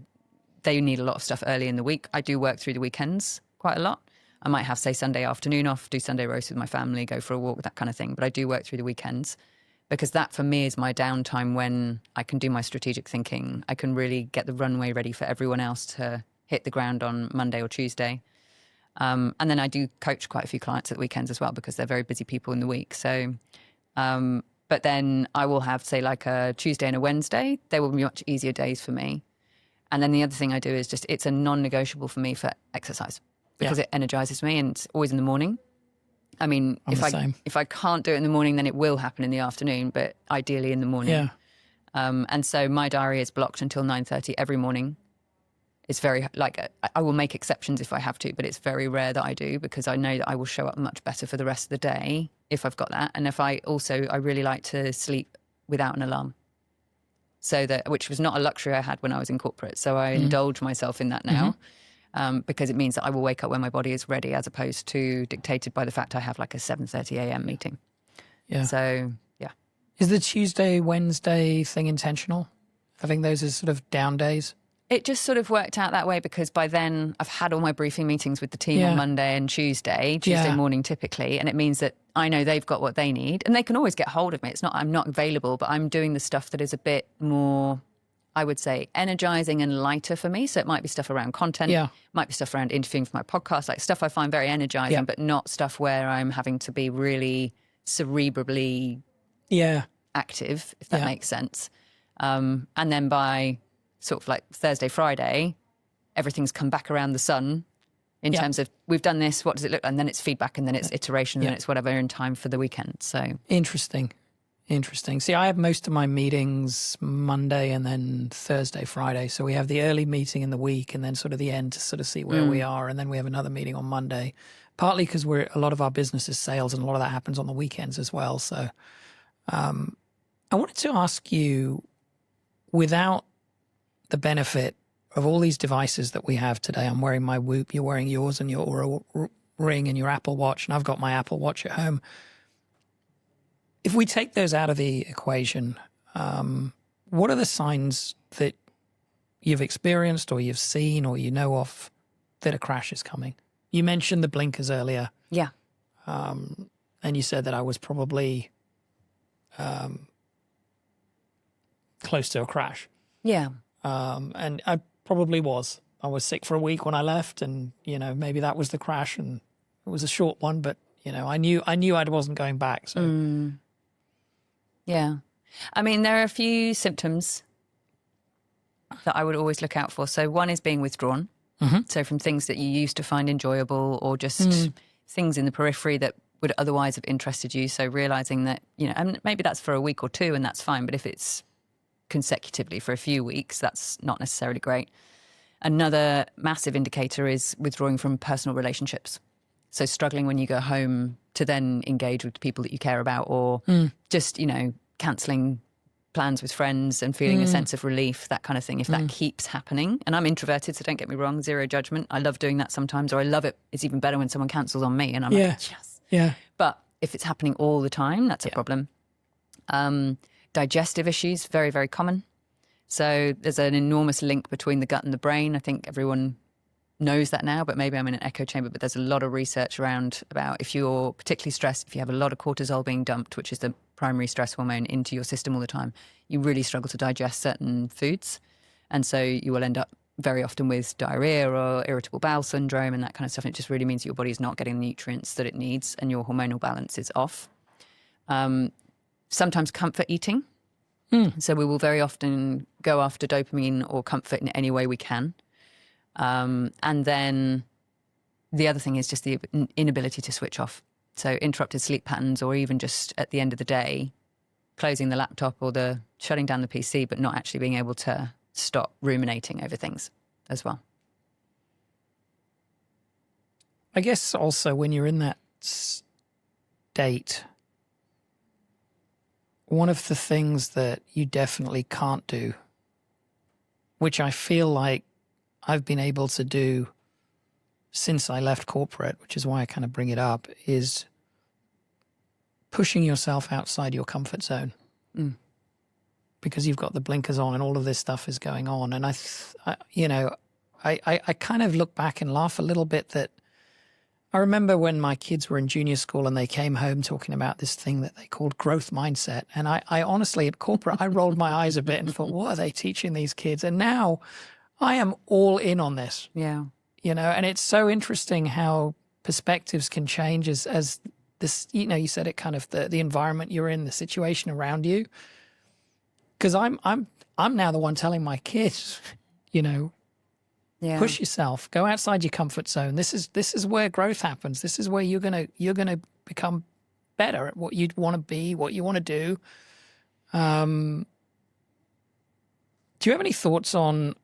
they need a lot of stuff early in the week. I do work through the weekends quite a lot. I might have, say, Sunday afternoon off, do Sunday roast with my family, go for a walk, that kind of thing. But I do work through the weekends because that, for me, is my downtime when I can do my strategic thinking. I can really get the runway ready for everyone else to hit the ground on Monday or Tuesday. And then I do coach quite a few clients at the weekends as well because they're very busy people in the week. So But then I will have, say, like a Tuesday and a Wednesday. They will be much easier days for me. And then the other thing I do is it's a non-negotiable for me for exercise because it energizes me, and it's always in the morning. I mean, if I can't do it in the morning, then it will happen in the afternoon, but ideally in the morning. Yeah. And so my diary is blocked until 9:30 every morning. It's very, I will make exceptions if I have to, but it's very rare that I do because I know that I will show up much better for the rest of the day if I've got that. And if I really like to sleep without an alarm. Which was not a luxury I had when I was in corporate. So I indulge myself in that now because it means that I will wake up when my body is ready as opposed to dictated by the fact I have like a 7:30 a.m. meeting. Yeah. So, yeah. Is the Tuesday, Wednesday thing intentional? Having those as sort of down days? It just sort of worked out that way because by then I've had all my briefing meetings with the team on Monday and Tuesday morning typically, and it means that I know they've got what they need and they can always get hold of me. It's not I'm not available, but I'm doing the stuff that is a bit more, I would say, energizing and lighter for me. So it might be stuff around content, might be stuff around interviewing for my podcast, like stuff I find very energizing, but not stuff where I'm having to be really cerebrally active, if that makes sense. And then by sort of like Thursday, Friday, everything's come back around the sun in terms of we've done this, what does it look like? And then it's feedback and then it's iteration and then it's whatever in time for the weekend. So Interesting. See, I have most of my meetings Monday and then Thursday, Friday. So we have the early meeting in the week and then sort of the end to sort of see where we are. And then we have another meeting on Monday, partly because a lot of our business is sales and a lot of that happens on the weekends as well. So I wanted to ask you, without the benefit of all these devices that we have today, I'm wearing my Whoop, you're wearing yours and your Oura Ring and your Apple Watch, and I've got my Apple Watch at home. If we take those out of the equation, what are the signs that you've experienced or you've seen or you know of that a crash is coming? You mentioned the blinkers earlier. Yeah. And you said that I was probably close to a crash. Yeah. And I probably was. I was sick for a week when I left, and maybe that was the crash, and it was a short one. But I knew I wasn't going back. So yeah, I mean, there are a few symptoms that I would always look out for. So one is being withdrawn. So from things that you used to find enjoyable, or just things in the periphery that would otherwise have interested you. So realizing that and maybe that's for a week or two, and that's fine. But if it's consecutively for a few weeks, that's not necessarily great. Another massive indicator is withdrawing from personal relationships. So struggling when you go home to then engage with the people that you care about, or just, cancelling plans with friends and feeling a sense of relief, that kind of thing. If that keeps happening, and I'm introverted, so don't get me wrong, zero judgment. I love doing that sometimes, or I love it. It's even better when someone cancels on me and I'm like, yes. Yeah. But if it's happening all the time, that's a problem. Digestive issues, very, very common. So there's an enormous link between the gut and the brain. I think everyone knows that now, but maybe I'm in an echo chamber. But there's a lot of research around about if you're particularly stressed, if you have a lot of cortisol being dumped, which is the primary stress hormone, into your system all the time, you really struggle to digest certain foods. And so you will end up very often with diarrhea or irritable bowel syndrome and that kind of stuff. And it just really means that your body's not getting the nutrients that it needs and your hormonal balance is off. Sometimes comfort eating. So we will very often go after dopamine or comfort in any way we can. And then the other thing is just the inability to switch off. So interrupted sleep patterns, or even just at the end of the day, closing the laptop or shutting down the PC, but not actually being able to stop ruminating over things as well. I guess also when you're in that state, one of the things that you definitely can't do, which I feel like I've been able to do since I left corporate, which is why I kind of bring it up, is pushing yourself outside your comfort zone. Because you've got the blinkers on and all of this stuff is going on. And I kind of look back and laugh a little bit that I remember when my kids were in junior school and they came home talking about this thing that they called growth mindset. And I honestly, at corporate, I rolled my eyes a bit and thought, what are they teaching these kids? And now I am all in on this. Yeah. And it's so interesting how perspectives can change as this, you said it, kind of the environment you're in, the situation around you. Because I'm now the one telling my kids, push yourself, go outside your comfort zone. This is where growth happens. This is where you're gonna become better at what you want to be, what you want to do. Do you have any thoughts on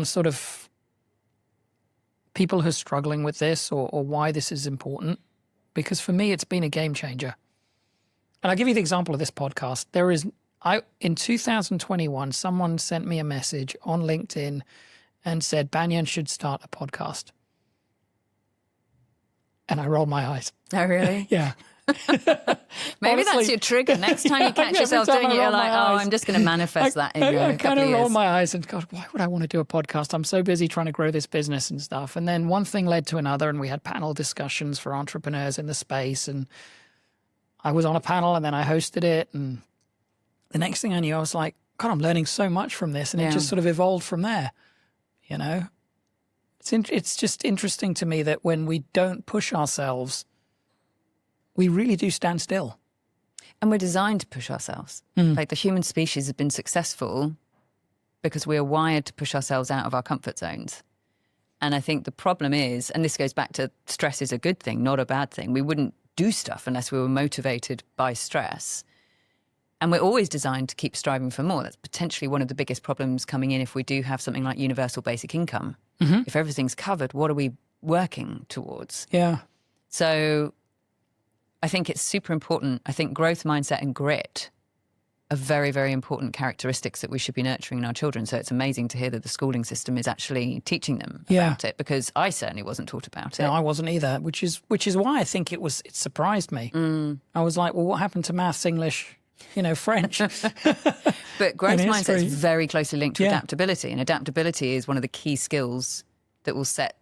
sort of people who are struggling with this, or why this is important? Because for me, it's been a game changer. And I'll give you the example of this podcast. In 2021, someone sent me a message on LinkedIn and said, Banyan should start a podcast. And I rolled my eyes. Oh, really? Yeah. Maybe that's your trigger. Next time you catch yourself doing it, you're like, I'm just going to manifest that in a couple of years. I kind of rolled my eyes and, God, why would I want to do a podcast? I'm so busy trying to grow this business and stuff. And then one thing led to another, and we had panel discussions for entrepreneurs in the space. And I was on a panel, and then I hosted it. And the next thing I knew, I was like, God, I'm learning so much from this. And it just sort of evolved from there, It's just interesting to me that when we don't push ourselves, we really do stand still. And we're designed to push ourselves. Like the human species has been successful because we are wired to push ourselves out of our comfort zones. And I think the problem is, and this goes back to stress is a good thing, not a bad thing. We wouldn't do stuff unless we were motivated by stress. And we're always designed to keep striving for more. That's potentially one of the biggest problems coming in if we do have something like universal basic income. If everything's covered, what are we working towards? Yeah. So I think it's super important. I think growth mindset and grit are very, very important characteristics that we should be nurturing in our children. So it's amazing to hear that the schooling system is actually teaching them about it, because I certainly wasn't taught about it. No, I wasn't either, which is why I think it surprised me. I was like, well, what happened to maths, English, French? But growth mindset is very closely linked to adaptability. And adaptability is one of the key skills that will set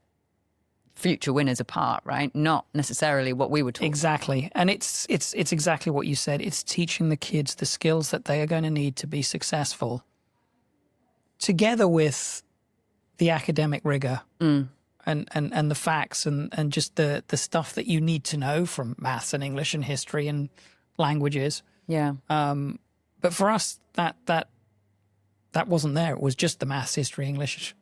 future winners apart, right? Not necessarily what we were taught. Exactly. And it's exactly what you said. It's teaching the kids the skills that they are going to need to be successful, together with the academic rigor and the facts and just the stuff that you need to know from maths and English and history and languages. Yeah. But for us, that wasn't there. It was just the maths, history, English,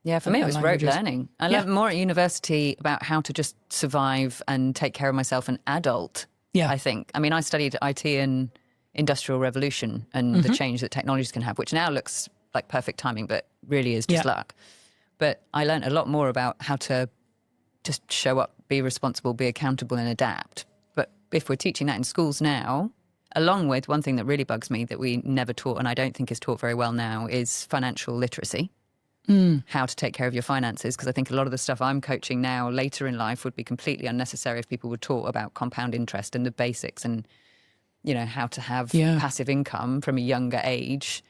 Yeah, for me it was rote learning. I learned more at university about how to just survive and take care of myself an adult, I think. I mean, I studied IT and Industrial Revolution and the change that technologies can have, which now looks like perfect timing, but really is just luck. But I learned a lot more about how to just show up, be responsible, be accountable and adapt. But if we're teaching that in schools now, along with one thing that really bugs me that we never taught and I don't think is taught very well now is financial literacy. How to take care of your finances, because I think a lot of the stuff I'm coaching now later in life would be completely unnecessary if people were taught about compound interest and the basics and, how to have passive income from a younger age.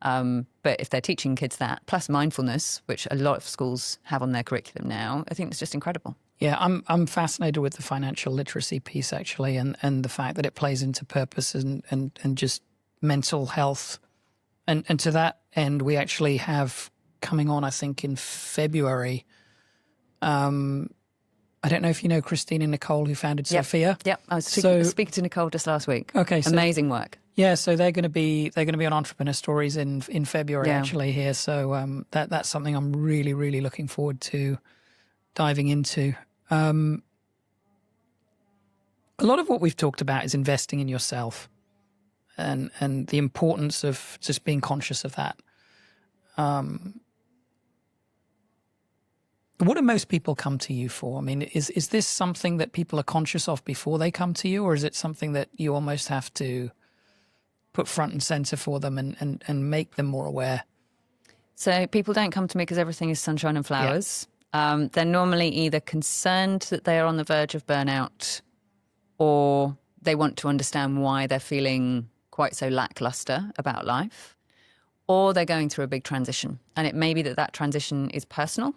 But if they're teaching kids that, plus mindfulness, which a lot of schools have on their curriculum now, I think it's just incredible. Yeah, I'm fascinated with the financial literacy piece, actually, and the fact that it plays into purpose and just mental health. And to that end, we actually have coming on, I think, in February. I don't know if you know Christine and Nicole, who founded Sophia. Yep, I was speaking to Nicole just last week. Okay, amazing work. Yeah, so they're going to be on Entrepreneur Stories in February actually here. So that's something I'm really, really looking forward to diving into. A lot of what we've talked about is investing in yourself, and the importance of just being conscious of that. What do most people come to you for? I mean, is this something that people are conscious of before they come to you, or is it something that you almost have to put front and center for them and make them more aware? So people don't come to me because everything is sunshine and flowers. Yeah. They're normally either concerned that they are on the verge of burnout, or they want to understand why they're feeling quite so lackluster about life, or they're going through a big transition. And it may be that transition is personal.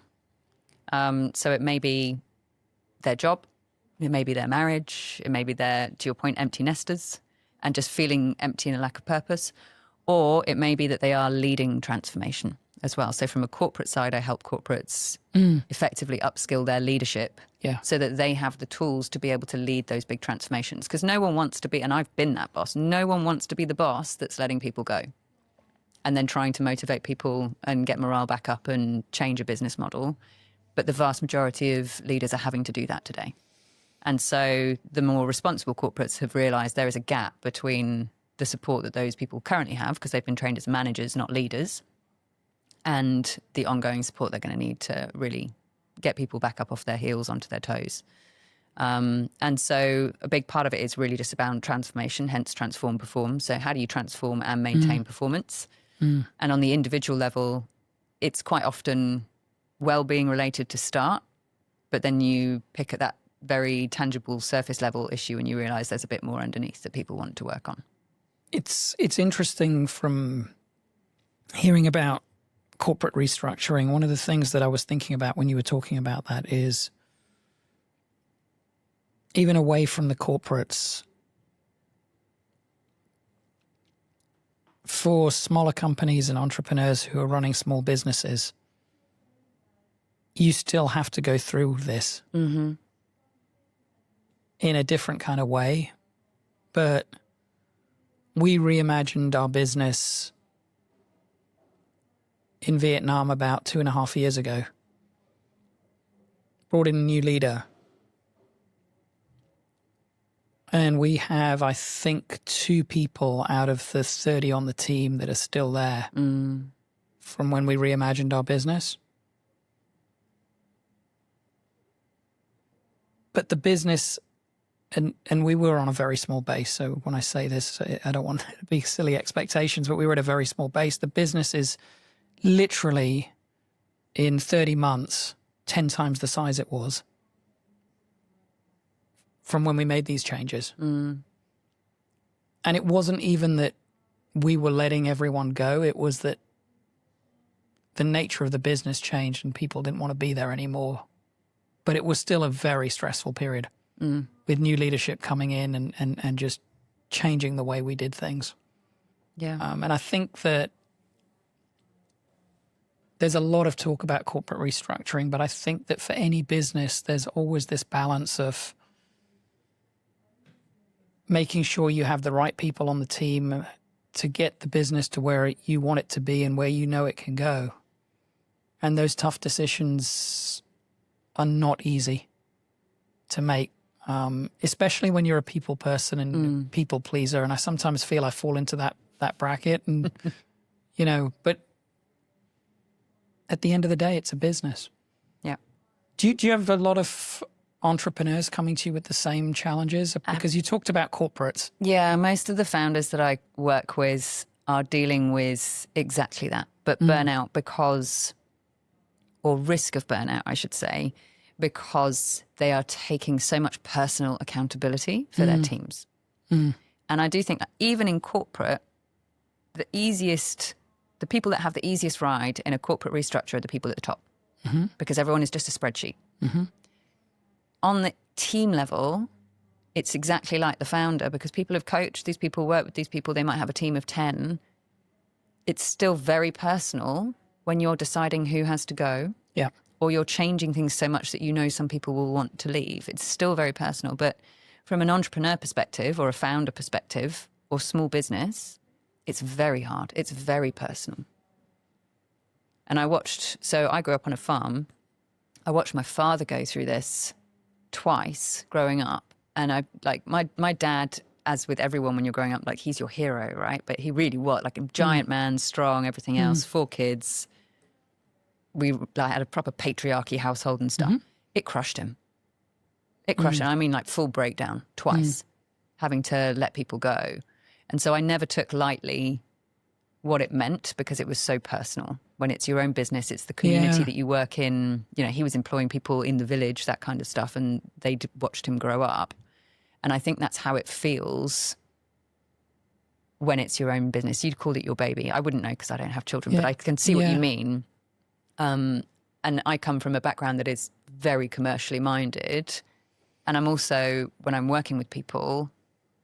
So it may be their job, it may be their marriage, it may be their, to your point, empty nesters and just feeling empty and a lack of purpose, or it may be that they are leading transformation as well. So from a corporate side, I help corporates effectively upskill their leadership so that they have the tools to be able to lead those big transformations. Because no one wants to be, and I've been that boss, no one wants to be the boss that's letting people go and then trying to motivate people and get morale back up and change a business model. But the vast majority of leaders are having to do that today. And so the more responsible corporates have realised there is a gap between the support that those people currently have, because they've been trained as managers, not leaders, and the ongoing support they're going to need to really get people back up off their heels, onto their toes. And so a big part of it is really just about transformation, hence transform, perform. So how do you transform and maintain performance? And on the individual level, it's quite often well-being related to start, but then you pick at that very tangible surface level issue and you realise there's a bit more underneath that people want to work on. It's interesting from hearing about corporate restructuring. One of the things that I was thinking about when you were talking about that is, even away from the corporates, for smaller companies and entrepreneurs who are running small businesses, you still have to go through this in a different kind of way. But we reimagined our business in Vietnam about 2.5 years ago. Brought in a new leader. And we have, I think, 2 people out of the 30 on the team that are still there from when we reimagined our business. But the business, and we were on a very small base, so when I say this, I don't want it to be silly expectations, but we were at a very small base. The business is literally, in 30 months, 10 times the size it was from when we made these changes. And it wasn't even that we were letting everyone go. It was that the nature of the business changed and people didn't want to be there anymore. But it was still a very stressful period with new leadership coming in and just changing the way we did things. Yeah. And I think that there's a lot of talk about corporate restructuring, but I think that for any business, there's always this balance of making sure you have the right people on the team to get the business to where you want it to be and where you know it can go. And those tough decisions are not easy to make, especially when you're a people person and people pleaser. And I sometimes feel I fall into that bracket, and but at the end of the day, it's a business. Yeah. Do you have a lot of entrepreneurs coming to you with the same challenges? Because you talked about corporates. Yeah, most of the founders that I work with are dealing with exactly that, but burnout or risk of burnout, I should say, because they are taking so much personal accountability for their teams. And I do think that even in corporate, the people that have the easiest ride in a corporate restructure are the people at the top, because everyone is just a spreadsheet. On the team level, it's exactly like the founder, because people have coached, these people work with these people, they might have a team of 10. It's still very personal when you're deciding who has to go. Yeah. Or you're changing things so much that some people will want to leave. It's still very personal. But from an entrepreneur perspective or a founder perspective or small business, it's very hard. It's very personal. And I grew up on a farm. I watched my father go through this twice growing up. And my dad, as with everyone when you're growing up, he's your hero, right? But he really was a giant man, strong, everything else, 4 kids. We had a proper patriarchy household and stuff. It crushed him. It crushed him. I mean, full breakdown twice, having to let people go. And so I never took lightly what it meant, because it was so personal. When it's your own business, it's the community that you work in. He was employing people in the village, that kind of stuff, and they watched him grow up. And I think that's how it feels when it's your own business. You'd call it your baby. I wouldn't know because I don't have children, but I can see what you mean. And I come from a background that is very commercially minded. And I'm also, when I'm working with people,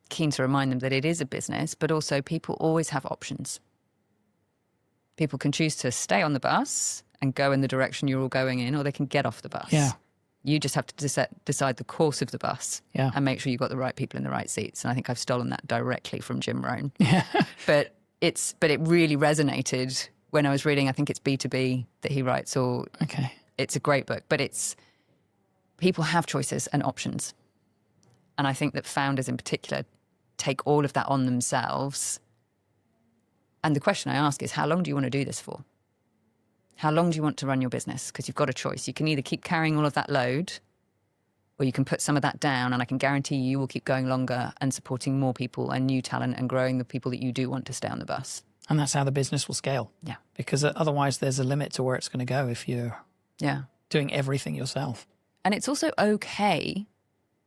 keen to remind them that it is a business, but also people always have options. People can choose to stay on the bus and go in the direction you're all going in, or they can get off the bus. Yeah. You just have to decide the course of the bus and make sure you've got the right people in the right seats. And I think I've stolen that directly from Jim Rohn. Yeah. But it really resonated when I was reading, I think it's B2B that he writes, or it's a great book. But it's people have choices and options. And I think that founders in particular take all of that on themselves. And the question I ask is, how long do you want to do this for? How long do you want to run your business? Because you've got a choice. You can either keep carrying all of that load, or you can put some of that down, and I can guarantee you will keep going longer and supporting more people and new talent and growing the people that you do want to stay on the bus. And that's how the business will scale. Yeah. Because otherwise there's a limit to where it's going to go if you're doing everything yourself. And it's also okay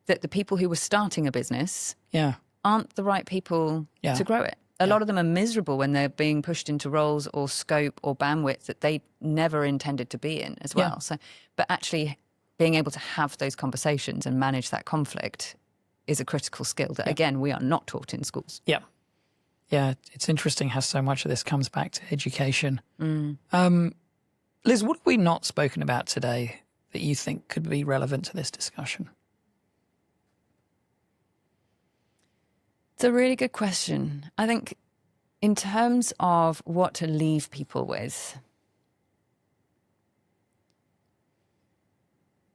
that the people who were starting a business aren't the right people to grow it. A lot of them are miserable when they're being pushed into roles or scope or bandwidth that they never intended to be in as well. Yeah. So, but actually being able to have those conversations and manage that conflict is a critical skill that, again, we are not taught in schools. Yeah. Yeah, it's interesting how so much of this comes back to education. Liz, what have we not spoken about today that you think could be relevant to this discussion? It's a really good question. I think in terms of what to leave people with,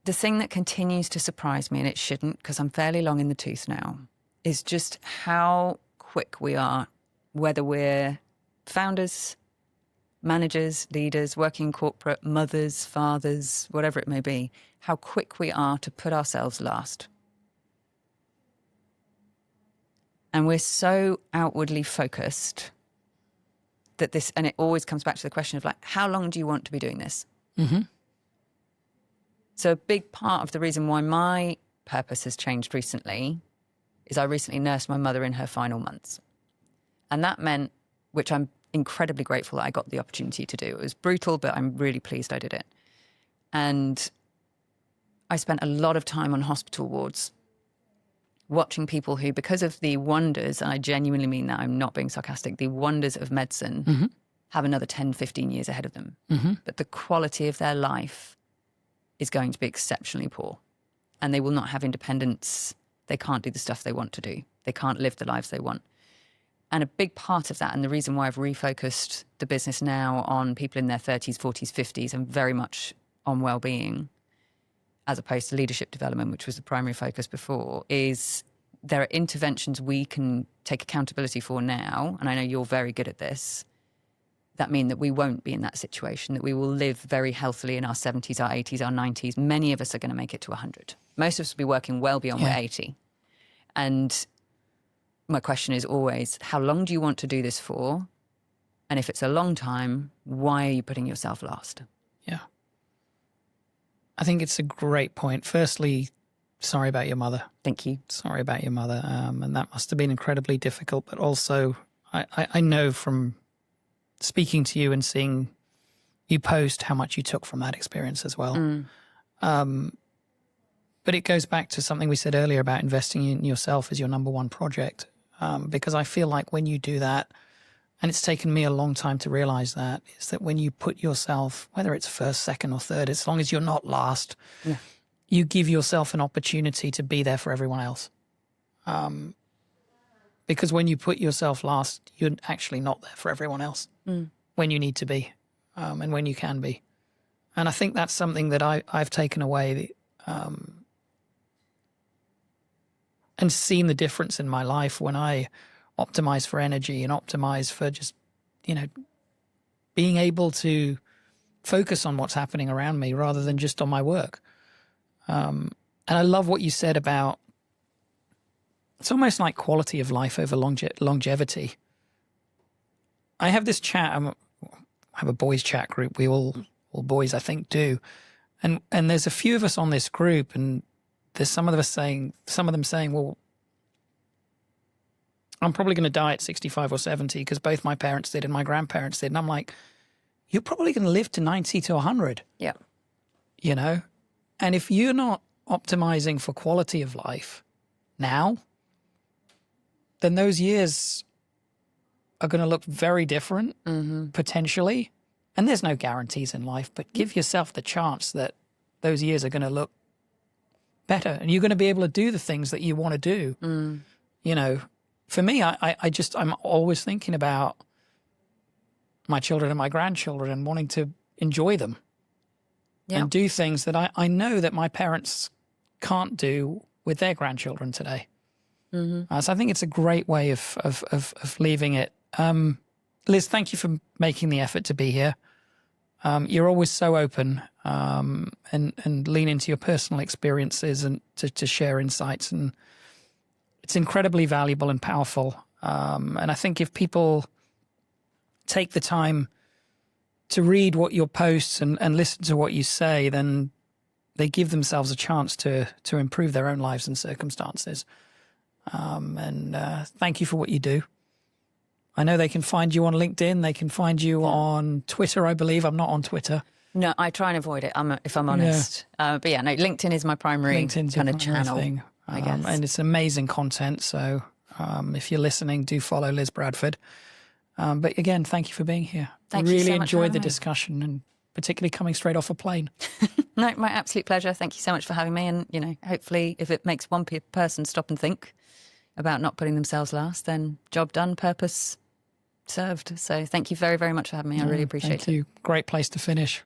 the thing that continues to surprise me, and it shouldn't because I'm fairly long in the tooth now, is just how quick we are, whether we're founders, managers, leaders, working in corporate, mothers, fathers, whatever it may be, how quick we are to put ourselves last. And we're so outwardly focused that this, and it always comes back to the question of like, how long do you want to be doing this? Mm-hmm. So a big part of the reason why my purpose has changed recently is I recently nursed my mother in her final months. And that meant, which I'm incredibly grateful that I got the opportunity to do. It was brutal, but I'm really pleased I did it. And I spent a lot of time on hospital wards watching people who, because of the wonders, and I genuinely mean that, I'm not being sarcastic, the wonders of medicine have another 10, 15 years ahead of them. But the quality of their life is going to be exceptionally poor. And they will not have independence. They can't do the stuff they want to do. They can't live the lives they want. And a big part of that, and the reason why I've refocused the business now on people in their 30s, 40s, 50s, and very much on well-being, as opposed to leadership development, which was the primary focus before, is there are interventions we can take accountability for now, and I know you're very good at this, that mean that we won't be in that situation, that we will live very healthily in our 70s, our 80s, our 90s. Many of us are going to make it to 100. Most of us will be working well beyond we're 80. And my question is always, how long do you want to do this for? And if it's a long time, why are you putting yourself last? Yeah. I think it's a great point. Firstly, sorry about your mother. Thank you. Sorry about your mother. And that must have been incredibly difficult. But also, I know from speaking to you and seeing you post how much you took from that experience as well. But it goes back to something we said earlier about investing in yourself as your number one project. Because I feel like when you do that, and it's taken me a long time to realize that, is that when you put yourself, whether it's first, second or third, as long as you're not last, you give yourself an opportunity to be there for everyone else. Because when you put yourself last, you're actually not there for everyone else when you need to be and when you can be. And I think that's something that I've taken away and seen the difference in my life when I optimize for energy and optimize for just, being able to focus on what's happening around me rather than just on my work. And I love what you said about, it's almost like quality of life over longevity. I have this chat, I have a boys chat group, we all boys I think do. And there's a few of us on this group, and there's some of them saying, well, I'm probably going to die at 65 or 70 because both my parents did and my grandparents did. And I'm like, you're probably going to live to 90 to 100. Yeah. And if you're not optimizing for quality of life now, then those years are going to look very different, potentially. And there's no guarantees in life, but give yourself the chance that those years are going to look better and you're going to be able to do the things that you want to do. You know, for me, I'm always thinking about my children and my grandchildren and wanting to enjoy them and do things that I know that my parents can't do with their grandchildren today. So I think it's a great way of leaving it. Liz, thank you for making the effort to be here. You're always so open and lean into your personal experiences and to share insights. And it's incredibly valuable and powerful. And I think if people take the time to read what your posts and listen to what you say, then they give themselves a chance to improve their own lives and circumstances. And thank you for what you do. I know they can find you on LinkedIn. They can find you on Twitter, I believe. I'm not on Twitter. No, I try and avoid it, if I'm honest. But yeah, no, LinkedIn is my primary kind of channel, thing. I guess. And it's amazing content. So if you're listening, do follow Liz Bradford. But again, thank you for being here. Thank you really so much enjoyed the discussion and particularly coming straight off a plane. No, my absolute pleasure. Thank you so much for having me. And, you know, hopefully if it makes one person stop and think about not putting themselves last, then job done, purpose served. So thank you very, very much for having me. I really appreciate it. Thank you. Great place to finish.